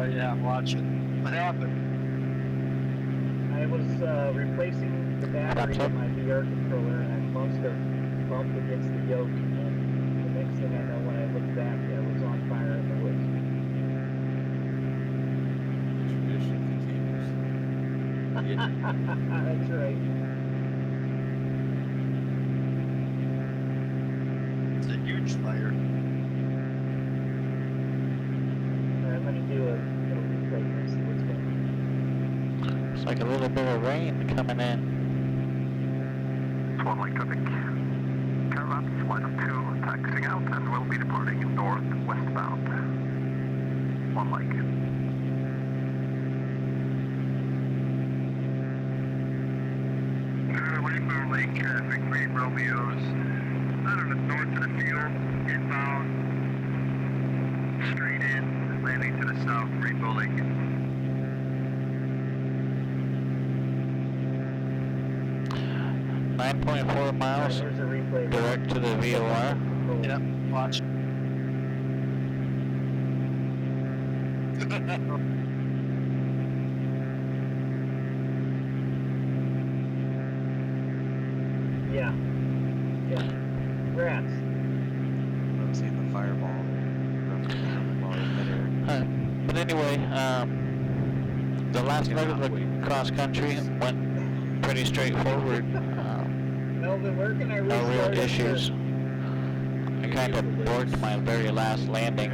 S15: Yeah, I'm watching. What happened?
S3: I was replacing the battery in my VR controller, and I must have bumped against the yoke. And the next thing I know, when I looked back, I was on fire in the woods.
S8: The tradition continues.
S3: That's right.
S15: It's a huge fire.
S3: I'm going to do a replay here and see what's going on.
S12: Looks like a little bit of rain coming in.
S9: Swan Lake traffic. Caravan, flight of 2, taxiing out, and we'll be departing north-westbound. Swan Lake. Rainbow Lake traffic, Green Romeos. Out of the north of the field, inbound. Straight in, landing to the south, Rainbow Lake.
S12: 9.4 miles direct to the VOR.
S15: Yep, watch.
S3: Yeah. Yeah. Rats.
S18: I'm seeing the fireball while in midair.
S12: But anyway, the last leg of the cross country went pretty straightforward.
S3: Melvin, where can I
S12: No real
S3: restart it?
S12: issues. I kind of borked my very last landing.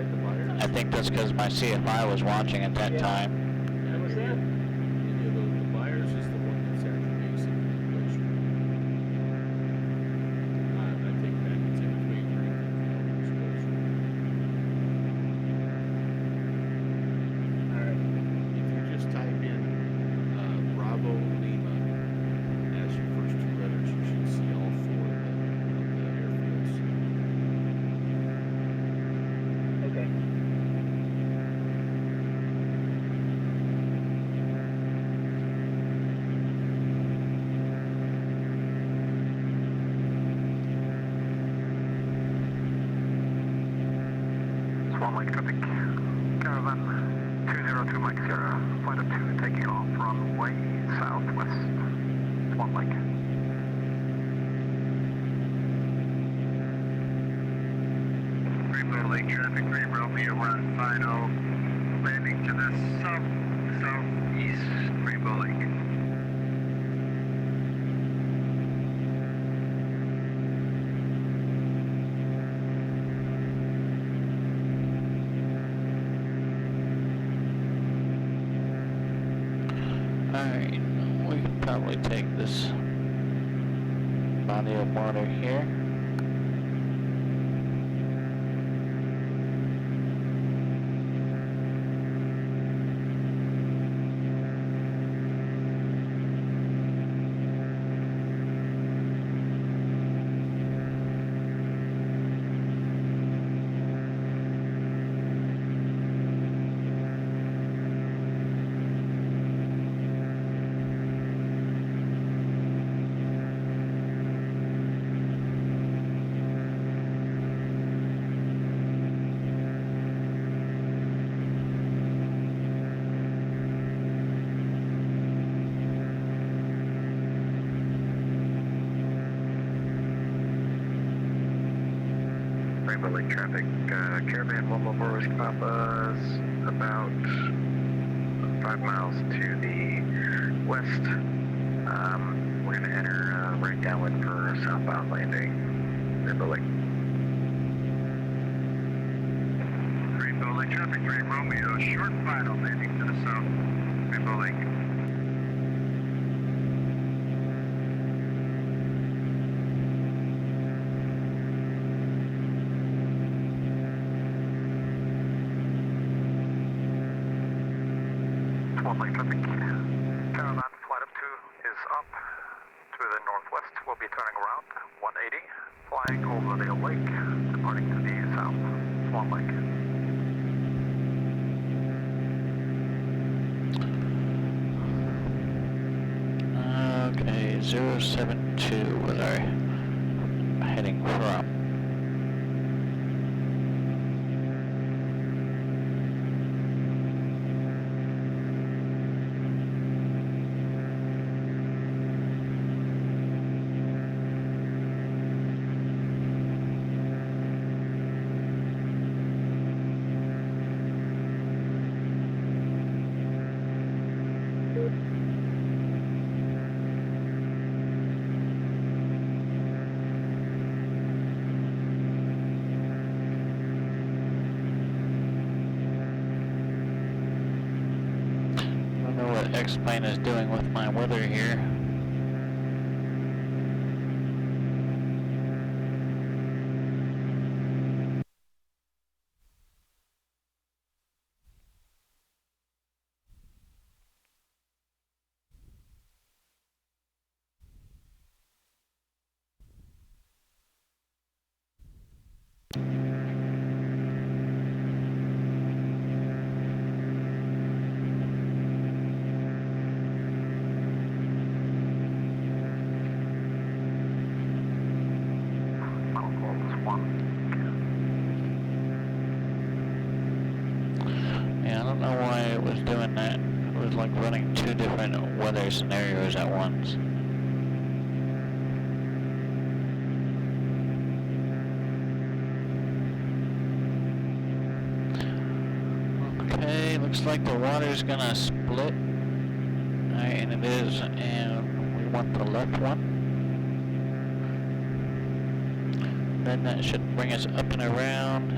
S12: I think that's because my CFI was watching at that time.
S3: What was that?
S8: The Myers is the one that's at the base of the glacier. I take back, it's in between Green and Elmer's glacier.
S3: Alright.
S8: If you just type in Bravo Lima as your first two letters, you should see all four of the airfields.
S3: Okay.
S9: Swan Lake traffic. Caravan 202 Mike Sierra, flight of 2 taking off runway southwest. Swan Lake. Rainbow Lake traffic, Green Romeo 150, landing to the southeast, Rainbow Lake.
S12: Alright, we can probably take this body of water here.
S9: Rainbow Lake traffic. Caravan 114 Whiskey Papa's about 5 miles to the west. We're going to enter right downwind for southbound landing. Rainbow Lake. Rainbow Lake traffic, 3 Romeo, short final landing to the south. Rainbow Lake. Lake traffic. Caravan flight up 2 is up to the northwest. We'll be turning around 180, flying over the lake, departing to the south. Swan Lake.
S12: Okay, 072 was our heading from. X-Plane is doing with my weather here. Yeah, I don't know why it was doing that. It was like running 2 different weather scenarios at once. Okay, looks like the water's gonna split. Alright, and it is, and we want the left one. Then that should bring us up and around,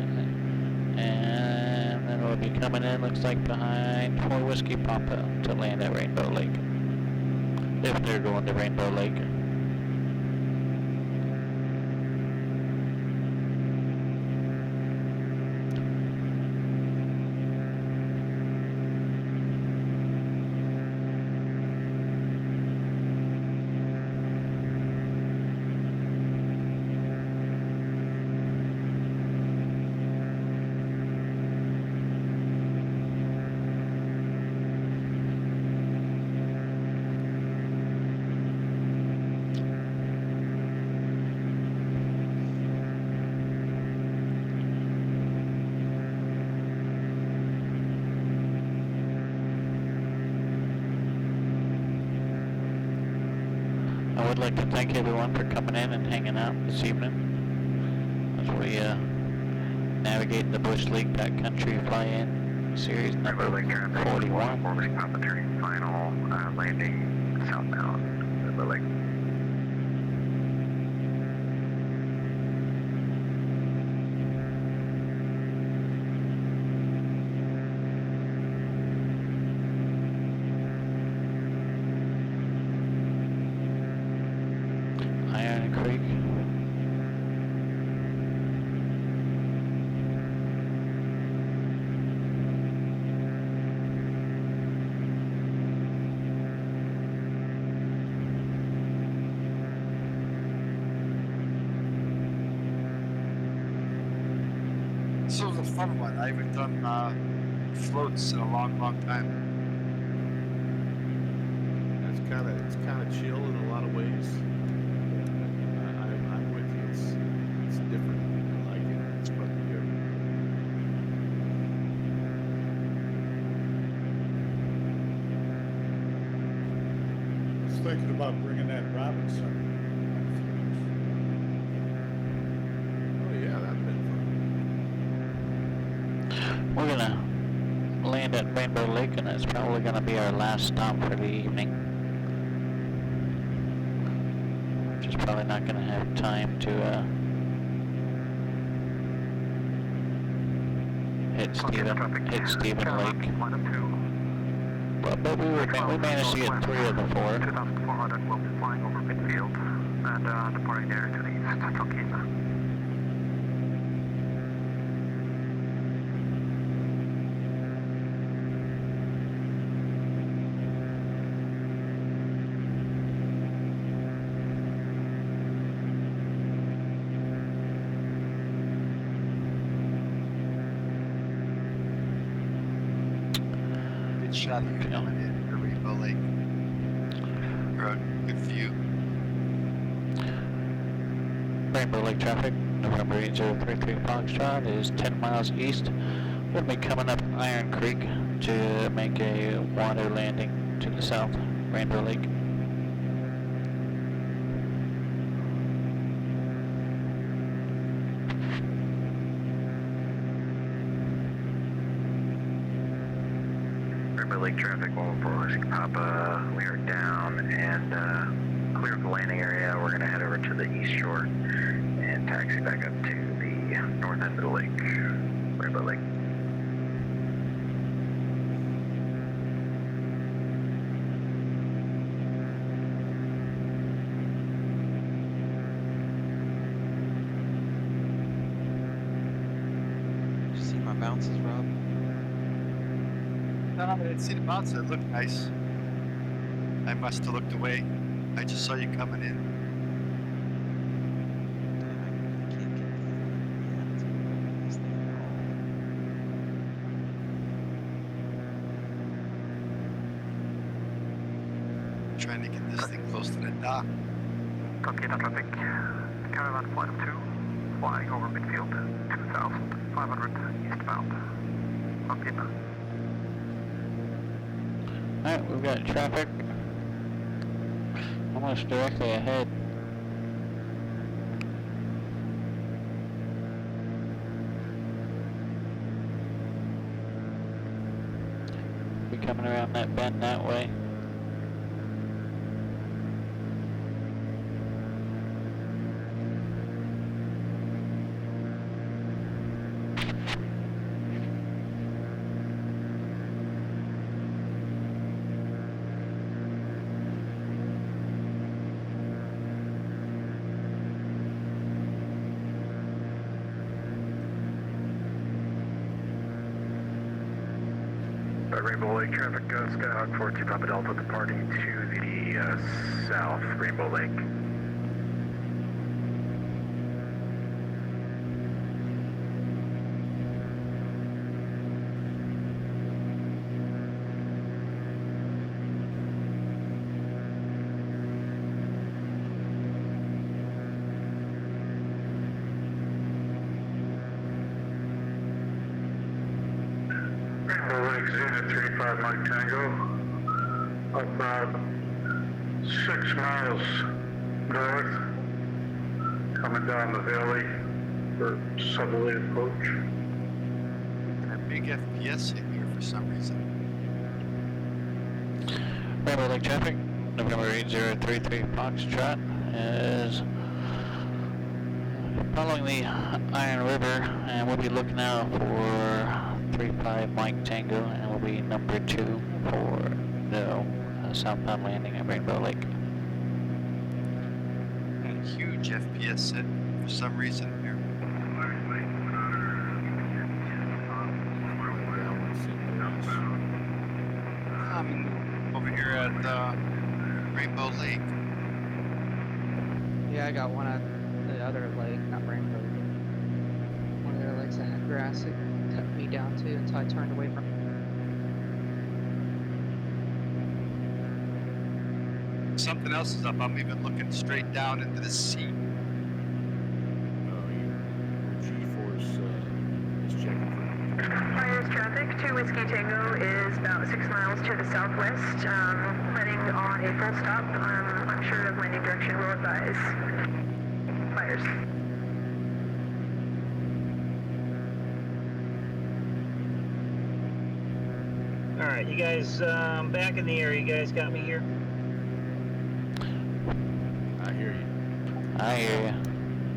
S12: and then we'll be coming in, looks like behind 4 Whiskey Papa to land at Rainbow Lake. If they're going to Rainbow Lake. I would like to thank everyone for coming in and hanging out this evening as we navigate the Bush League Backcountry Fly-In Series number 41.
S9: Final landing southbound. Rainbow Lake.
S12: Iron Creek.
S15: This was a fun one. I haven't done floats in a long, long time.
S8: It's kind of chill in a lot of ways. I'm with you. It's different. I like it. It's fun to do.
S17: I was thinking about bringing that Robinson.
S8: Oh yeah, that'd been fun.
S12: We're gonna land at Rainbow Lake, and it's probably gonna be our last stop for the evening. Just probably not gonna have time to hit Stephen Lake. But we managed to get 3 of the 4.
S9: 2400 will be flying over midfield and departing there to the east, Tokina.
S15: Good shot of you coming in for Rainbow Lake. Or a good view.
S12: Rainbow Lake traffic, November 8033 Foxtrot is 10 miles east. We're going to be coming up Iron Creek to make a water landing to the south, Rainbow Lake.
S9: Rainbow Lake traffic, 114 Papa, we are down and clear of the landing area. We're going to head over to the east shore and taxi back up to the north end of the lake, Rainbow Lake.
S18: Did you see my bounces, Rob?
S15: No, I didn't see the bounce. It looked nice. I must have looked away. I just saw you coming in. Trying to get this thing close to the dock.
S9: Tokina traffic, Caravan flight of 2, flying over midfield, 2500 eastbound, Tokina.
S12: Alright, we've got traffic almost directly ahead. Be coming around that bend that way.
S9: Rainbow Lake traffic, Skyhawk 42 Papa Delta departing to the south, Rainbow Lake.
S11: Rainbow Lake Zenith 35 Mike Tango, about 6 miles north, coming down the valley for southerly approach.
S15: A big FPS in here for some reason.
S12: Rainbow Lake traffic, November 8033 Foxtrot is following the Iron River, and we'll be looking out for 35 Mike Tango, and we'll be number 2 for no southbound landing at Rainbow Lake.
S15: And a huge FPS set for some reason here. I'm over here at Rainbow Lake.
S13: Yeah, I got one at the other lake, not Rainbow. One of the other lakes that had grass. It cut me down too until I turned away from it.
S15: Something else is up. I'm even looking straight down into the sea.
S8: G-Force is checking for
S10: Fires traffic to Whiskey Tango is about 6 miles to the southwest, planning on a full stop. Unsure of landing direction, will advise. Fires.
S3: Alright, you guys, back in the air. You guys got me here?
S8: I hear you.
S12: I hear you.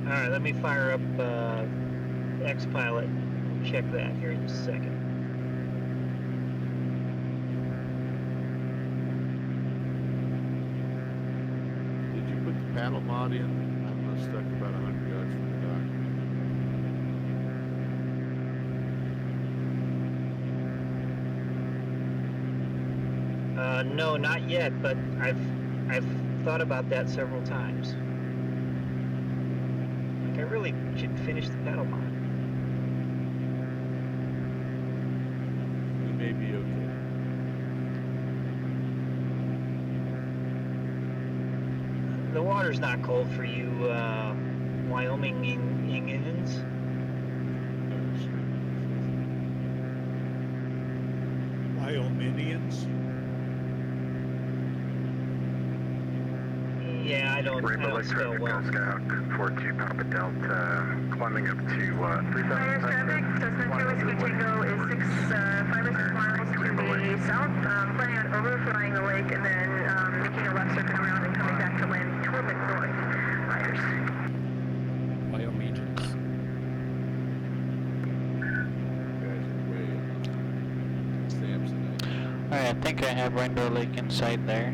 S3: Alright, let me fire up X-Pilot. Check that here in just a second.
S8: Did you put the paddle mod in? I'm stuck about 100 yards from the dock.
S3: No, not yet, but I've thought about that several times. Like, I really should finish the paddle mod.
S8: We may be okay.
S3: The water's not cold for you, Wyoming-Indians.
S17: Wyominians?
S3: Yeah, I don't spell well.
S11: Scout 42 Papa Delta, climbing up to 3,000.
S10: Fire traffic, Cessna 2 Whiskey Tango is 5 or 6 miles to the south, planning on overflying the lake and then making a left circuit around and coming back to land toward the north. Fires.
S16: Wyominians.
S8: Guys are way Samsonite.
S12: Alright, I think I have Rainbow Lake in sight there.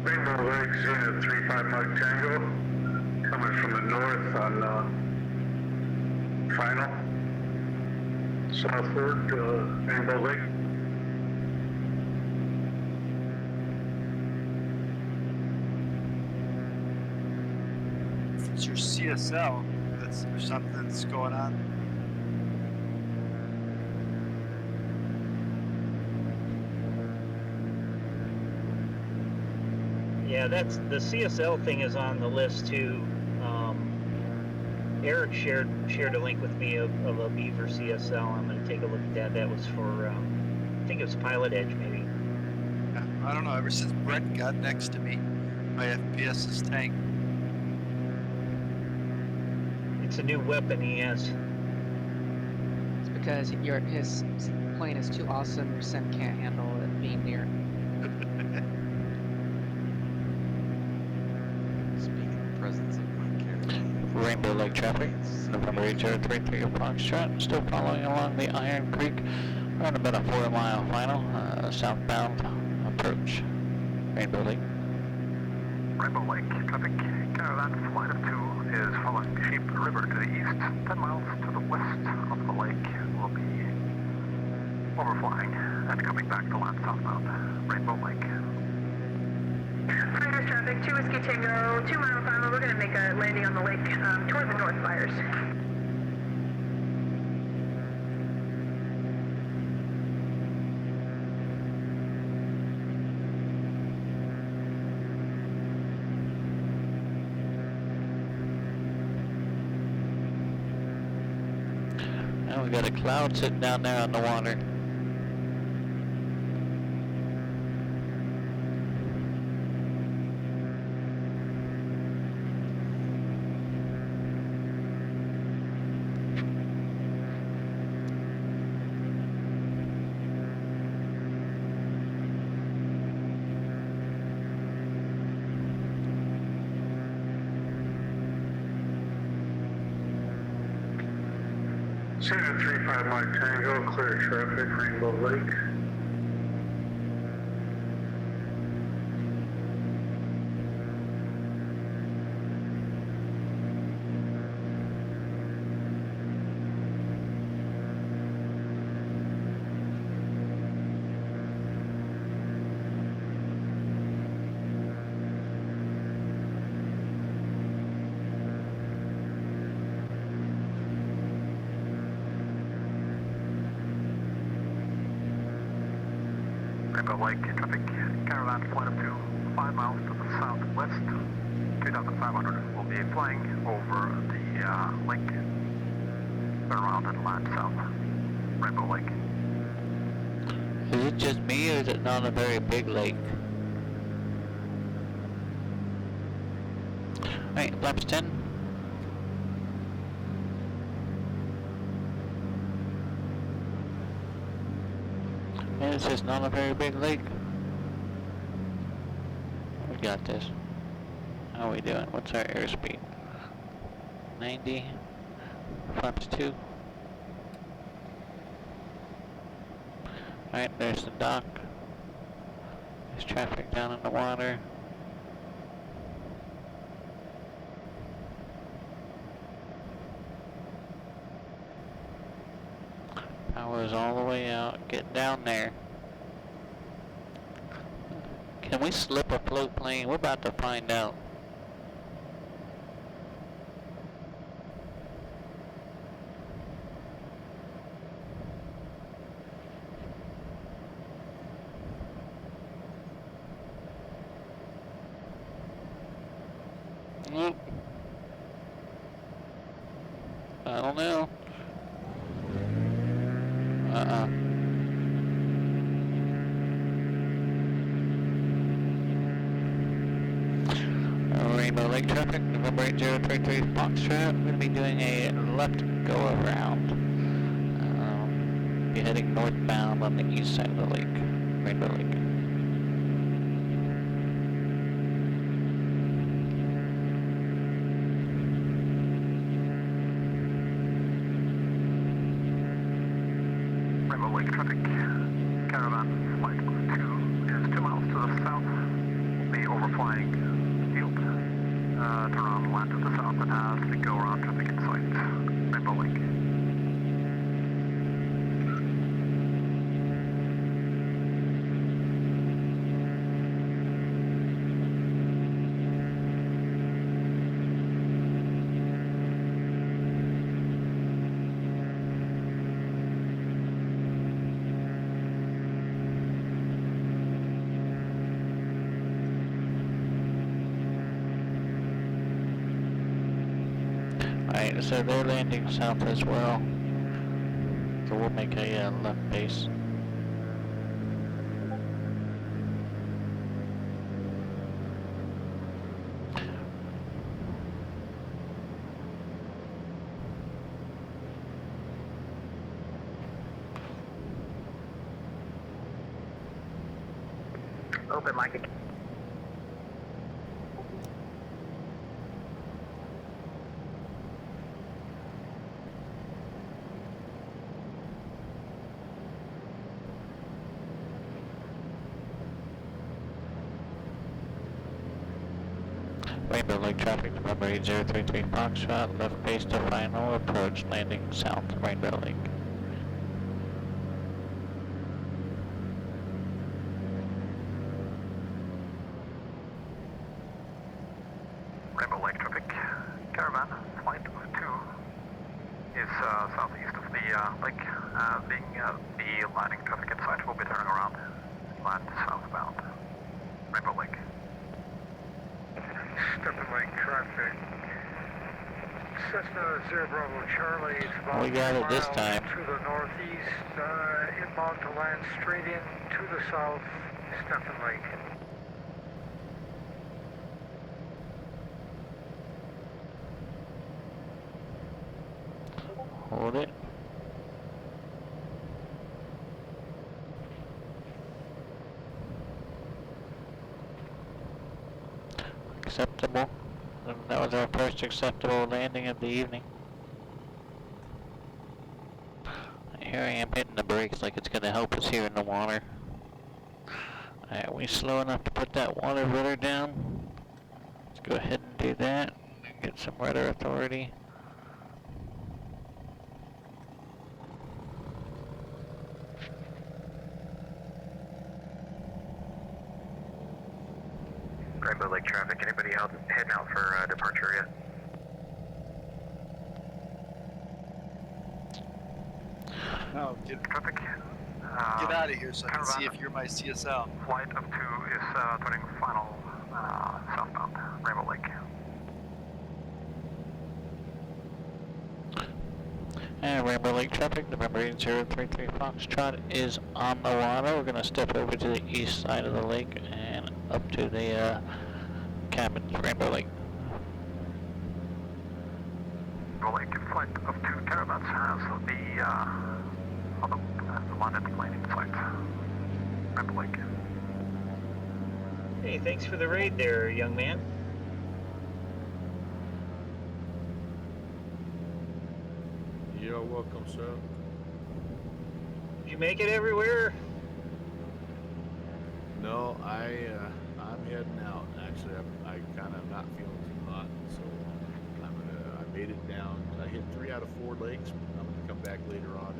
S11: Rainbow Lakes Unit 35 Mike Tango, coming from the north on Final, southward Rainbow Lake.
S15: If it's your CSL, that's there's something that's going on.
S3: Yeah, that's the CSL thing is on the list too. Eric shared a link with me of a Beaver CSL. I'm going to take a look at that. That was for I think it was Pilot Edge maybe.
S15: Yeah, I don't know. Ever since Brett got next to me, my FPS is tanked.
S3: It's a new weapon he has.
S13: It's because his plane is too awesome. Your sim can't handle it being near.
S18: Speaking of the presence of my character.
S12: Rainbow Lake traffic, November 8033 Foxtrot, still following along the Iron Creek. We're on about a 4-mile final, southbound approach. Rainbow Lake.
S11: Rainbow Lake traffic, caravan flight of 2 is following Sheep River to the east, 10 miles to the west of the lake. Will be overflying and coming back to land southbound. Rainbow Lake.
S10: Fires traffic, 2 Whiskey Tango, 2 mile final. We're going to make a landing on the lake toward the north. Fires.
S12: Now we got a cloud sitting down there on the water.
S11: Unit 35 Mike Tango, clear traffic, Rainbow Lake. Rainbow Lake traffic, caravan flight up to 5 miles to the southwest. 2,500 will be flying over the lake. Turn around and land south. Rainbow Lake.
S12: Is it just me, or is it not a very big lake? Alright, flaps 10. And it's just not a very big lake. We got this. How are we doing? What's our airspeed? 90. Flaps 2. Alright, there's the dock. There's traffic down in the water. Power is all the way out. Get down there. Can we slip a float plane? We're about to find out. Nope. I don't know. Rainbow Lake traffic, November 8033 Foxtrot. We're going to be doing a left go around. Be heading northbound on the east side of the lake, Rainbow Lake.
S11: Rainbow Lake traffic, caravan flight 2 is 2 miles to the south. We'll be overflying the field. Turn on land to the south and as we go around traffic in sight. Rainbow Lake.
S12: Alright, so they're landing south as well. So we'll make a left base.
S9: Open Mike.
S12: Rainbow Lake traffic, November 8033 Foxtrot, left base to final approach, landing south, Rainbow Lake.
S11: Rainbow Lake traffic, caravan flight 2 is southeast of the lake, being the landing traffic in sight. We'll be turning around, land southbound, Rainbow Lake.
S14: Stepping Lake traffic. Cessna 0 Bravo Charlie is about
S12: We got
S14: 3
S12: it this
S14: miles
S12: time.
S14: to the northeast, inbound to land straight in to the south, Stephen Lake.
S12: Hold it. Acceptable. That was our first acceptable landing of the evening. Here I am hitting the brakes like it's going to help us here in the water. Alright, we slow enough to put that water rudder down? Let's go ahead and do that. Get some rudder authority.
S9: Rainbow Lake traffic, anybody out heading out for departure yet?
S15: No, get
S11: Traffic.
S15: get out of here so I can see if you're my CSL.
S11: Flight of 2 is turning final southbound, Rainbow Lake.
S12: And Rainbow Lake traffic, November 8033 Foxtrot is on the water. We're going to step over to the east side of the lake and up to the cabins, Rainbow Lake.
S11: Rainbow Lake flight of 2 caravans has the landed plane in sight.
S3: Hey, thanks for the raid there, young man.
S8: You're welcome, sir.
S3: Did you make it everywhere?
S8: No, I'm heading out. Actually, I kind of not feeling too hot, so I made it down. I hit 3 out of 4 lakes. I'm gonna come back later on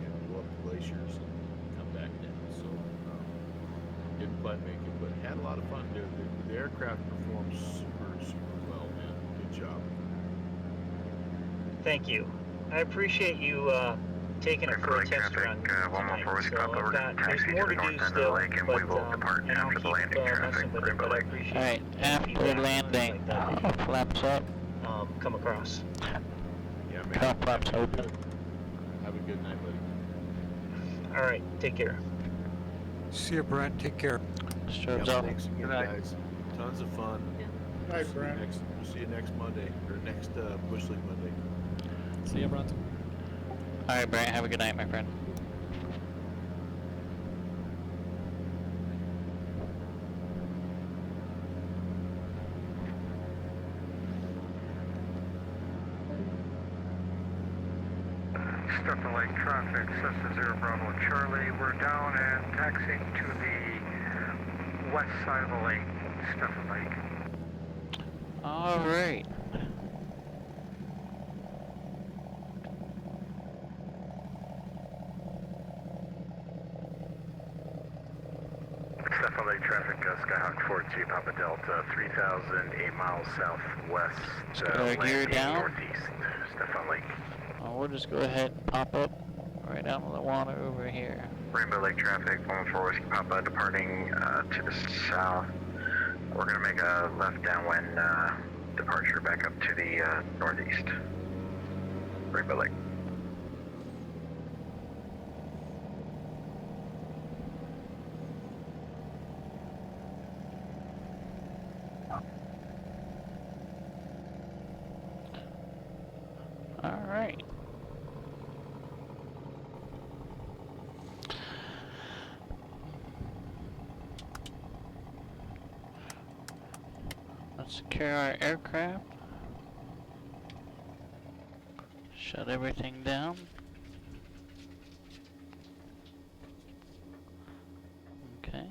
S8: and go up the glaciers and come back down. So didn't quite make it, but had a lot of fun. The aircraft performed super well, man. Good job.
S3: Thank you. I appreciate you taking it for a test run tonight. So there's more to do still, but and I'll keep messing with it. But I appreciate.
S12: Alright, after landing, flaps up.
S3: Come across.
S8: Yeah, man.
S12: Flaps open.
S8: Have a good night, buddy.
S3: All right, take care.
S15: See you, Brent. Take care.
S12: Strobes
S8: Yeah,
S12: off.
S8: thanks again,
S15: Good night.
S8: guys. Tons of fun.
S17: Night, Brent.
S8: We'll see you next Monday, or next Bush League Monday.
S16: See you, Brent.
S12: Alright, Brant, have a good night, my friend.
S11: Stefan Lake traffic, Cessna 0 Bravo Charlie. We're down and taxiing to the west side of the lake, Stefan Lake.
S12: Alright.
S9: Stefan Lake traffic, Skyhawk 42, Papa Delta, 3,008 miles southwest,
S12: gear down.
S9: northeast, Stefan Lake.
S12: We'll just go ahead and pop up right down the water over here.
S9: Rainbow Lake traffic, 114 Whiskey Papa, departing to the south. We're going to make a left downwind departure back up to the northeast. Rainbow Lake.
S12: Alright. Let's secure our aircraft. Shut everything down. Okay.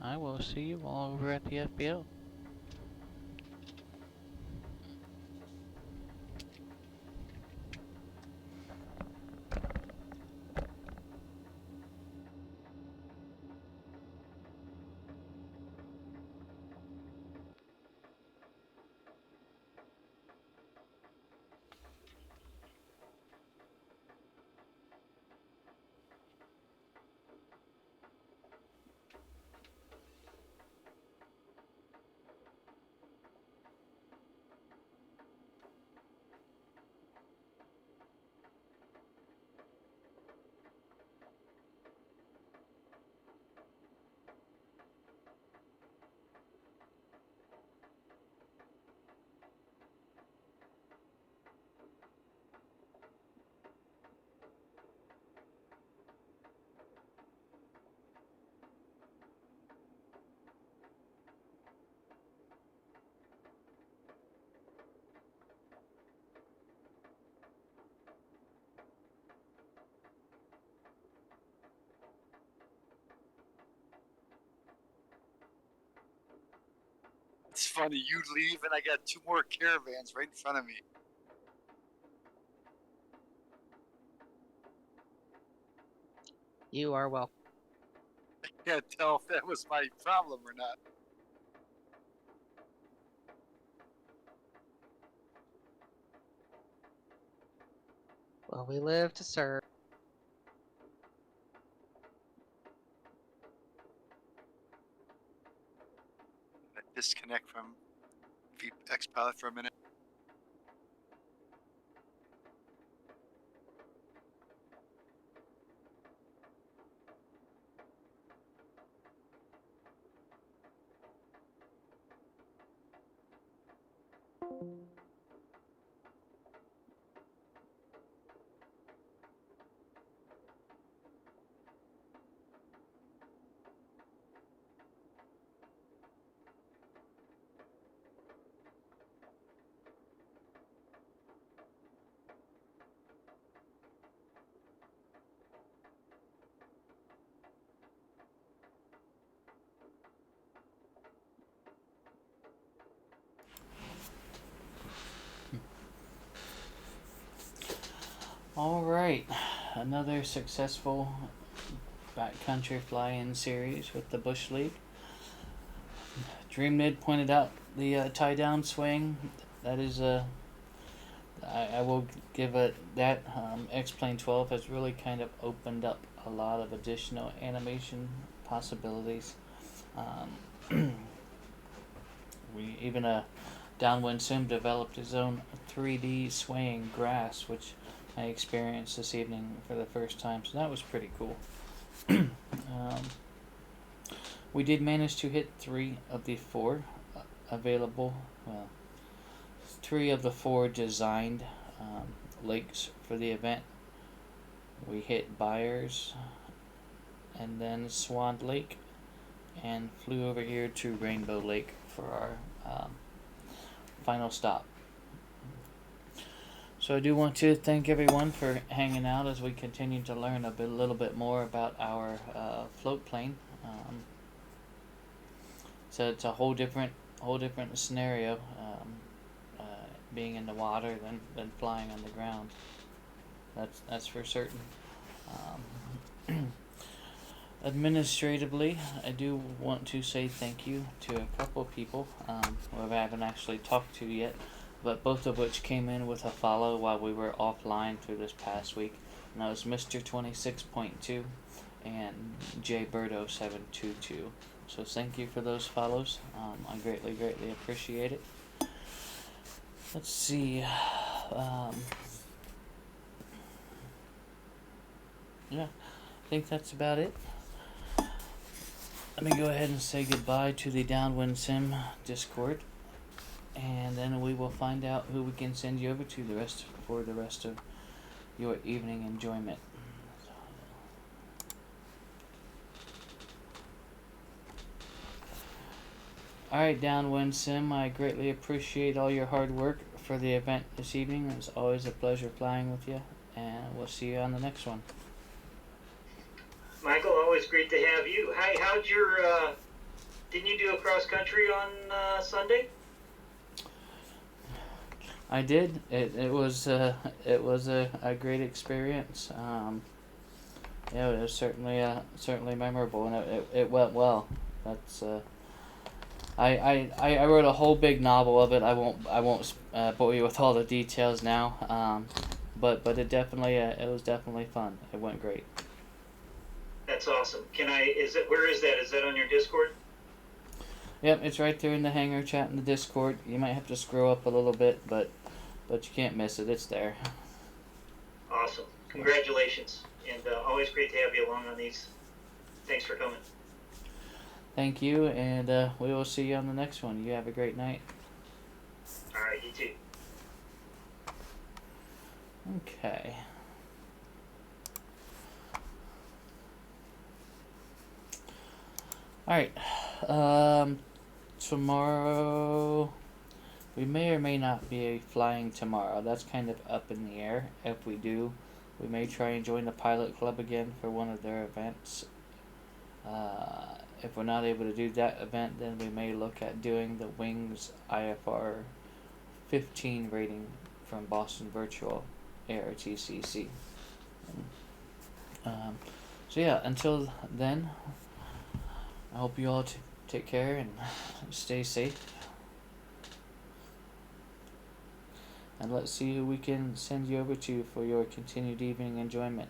S12: I will see you all over at the FBO.
S15: It's funny, you leave and I got 2 more caravans right in front of me.
S13: You are welcome.
S15: I can't tell if that was my problem or not.
S13: Well, we live to serve.
S15: I disconnect from Xpilot for a minute.
S1: All right, another successful backcountry fly-in series with the Bush League. Dream Mid pointed out the tie-down swing. That is I will give it that. X-Plane 12 has really kind of opened up a lot of additional animation possibilities. We even Downwind Sim developed his own 3D swaying grass, which I experienced this evening for the first time, so that was pretty cool. We did manage to hit 3 of the 4 available, 3 of the 4 designed lakes for the event. We hit Byers and then Swan Lake and flew over here to Rainbow Lake for our final stop. So I do want to thank everyone for hanging out as we continue to learn a little bit more about our float plane. So it's a whole different scenario, being in the water than flying on the ground. That's for certain. Administratively, I do want to say thank you to a couple of people who I haven't actually talked to yet, but both of which came in with a follow while we were offline through this past week. And that was Mr. 26.2 and J Birdo 722. So thank you for those follows. I greatly appreciate it. Let's see. Yeah, I think that's about it. Let me go ahead and say goodbye to the Downwind Sim Discord, and then we will find out who we can send you over to for the rest of your evening enjoyment. Alright, Downwind Sim, I greatly appreciate all your hard work for the event this evening. It was always a pleasure flying with you, and we'll see you on the next one.
S3: Michael, always great to have you. Hi, how'd your, didn't you do a cross country on Sunday?
S1: I did. It was a great experience. Yeah, it was certainly memorable, and it went well. That's I wrote a whole big novel of it. I won't bore you with all the details now. But it was definitely fun. It went great.
S3: That's awesome. Where is that? Is that on your Discord?
S1: Yep, it's right there in the hangar chat in the Discord. You might have to scroll up a little bit, but you can't miss it. It's there.
S3: Awesome. Congratulations. And always great to have you along on these. Thanks for coming.
S1: Thank you, and we will see you on the next one. You have a great night.
S3: All right, you too.
S1: Okay. Alright, tomorrow, we may or may not be flying tomorrow. That's kind of up in the air. If we do, we may try and join the pilot club again for one of their events. If we're not able to do that event, then we may look at doing the Wings IFR 15 rating from Boston Virtual ARTCC. So yeah, until then, I hope you all take care and stay safe. And let's see who we can send you over to for your continued evening enjoyment.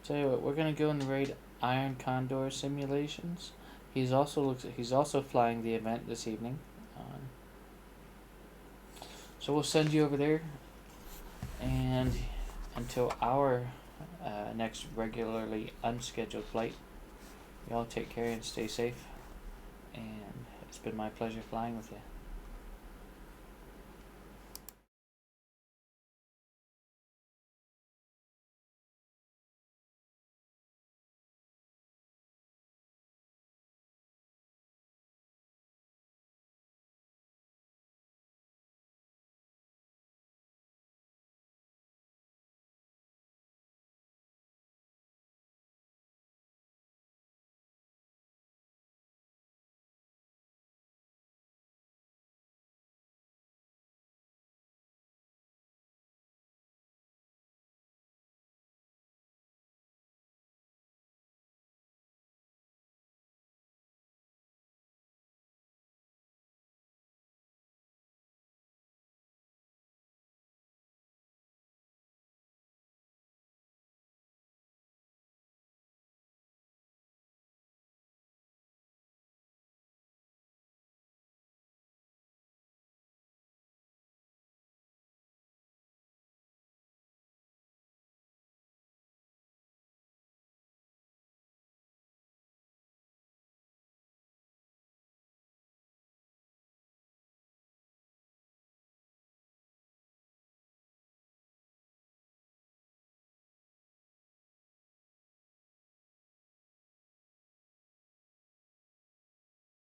S1: Tell you what, we're gonna go and raid Iron Condor Simulations. He's also flying the event this evening. So we'll send you over there, and until our next regularly unscheduled flight, y'all take care and stay safe. And it's been my pleasure flying with you.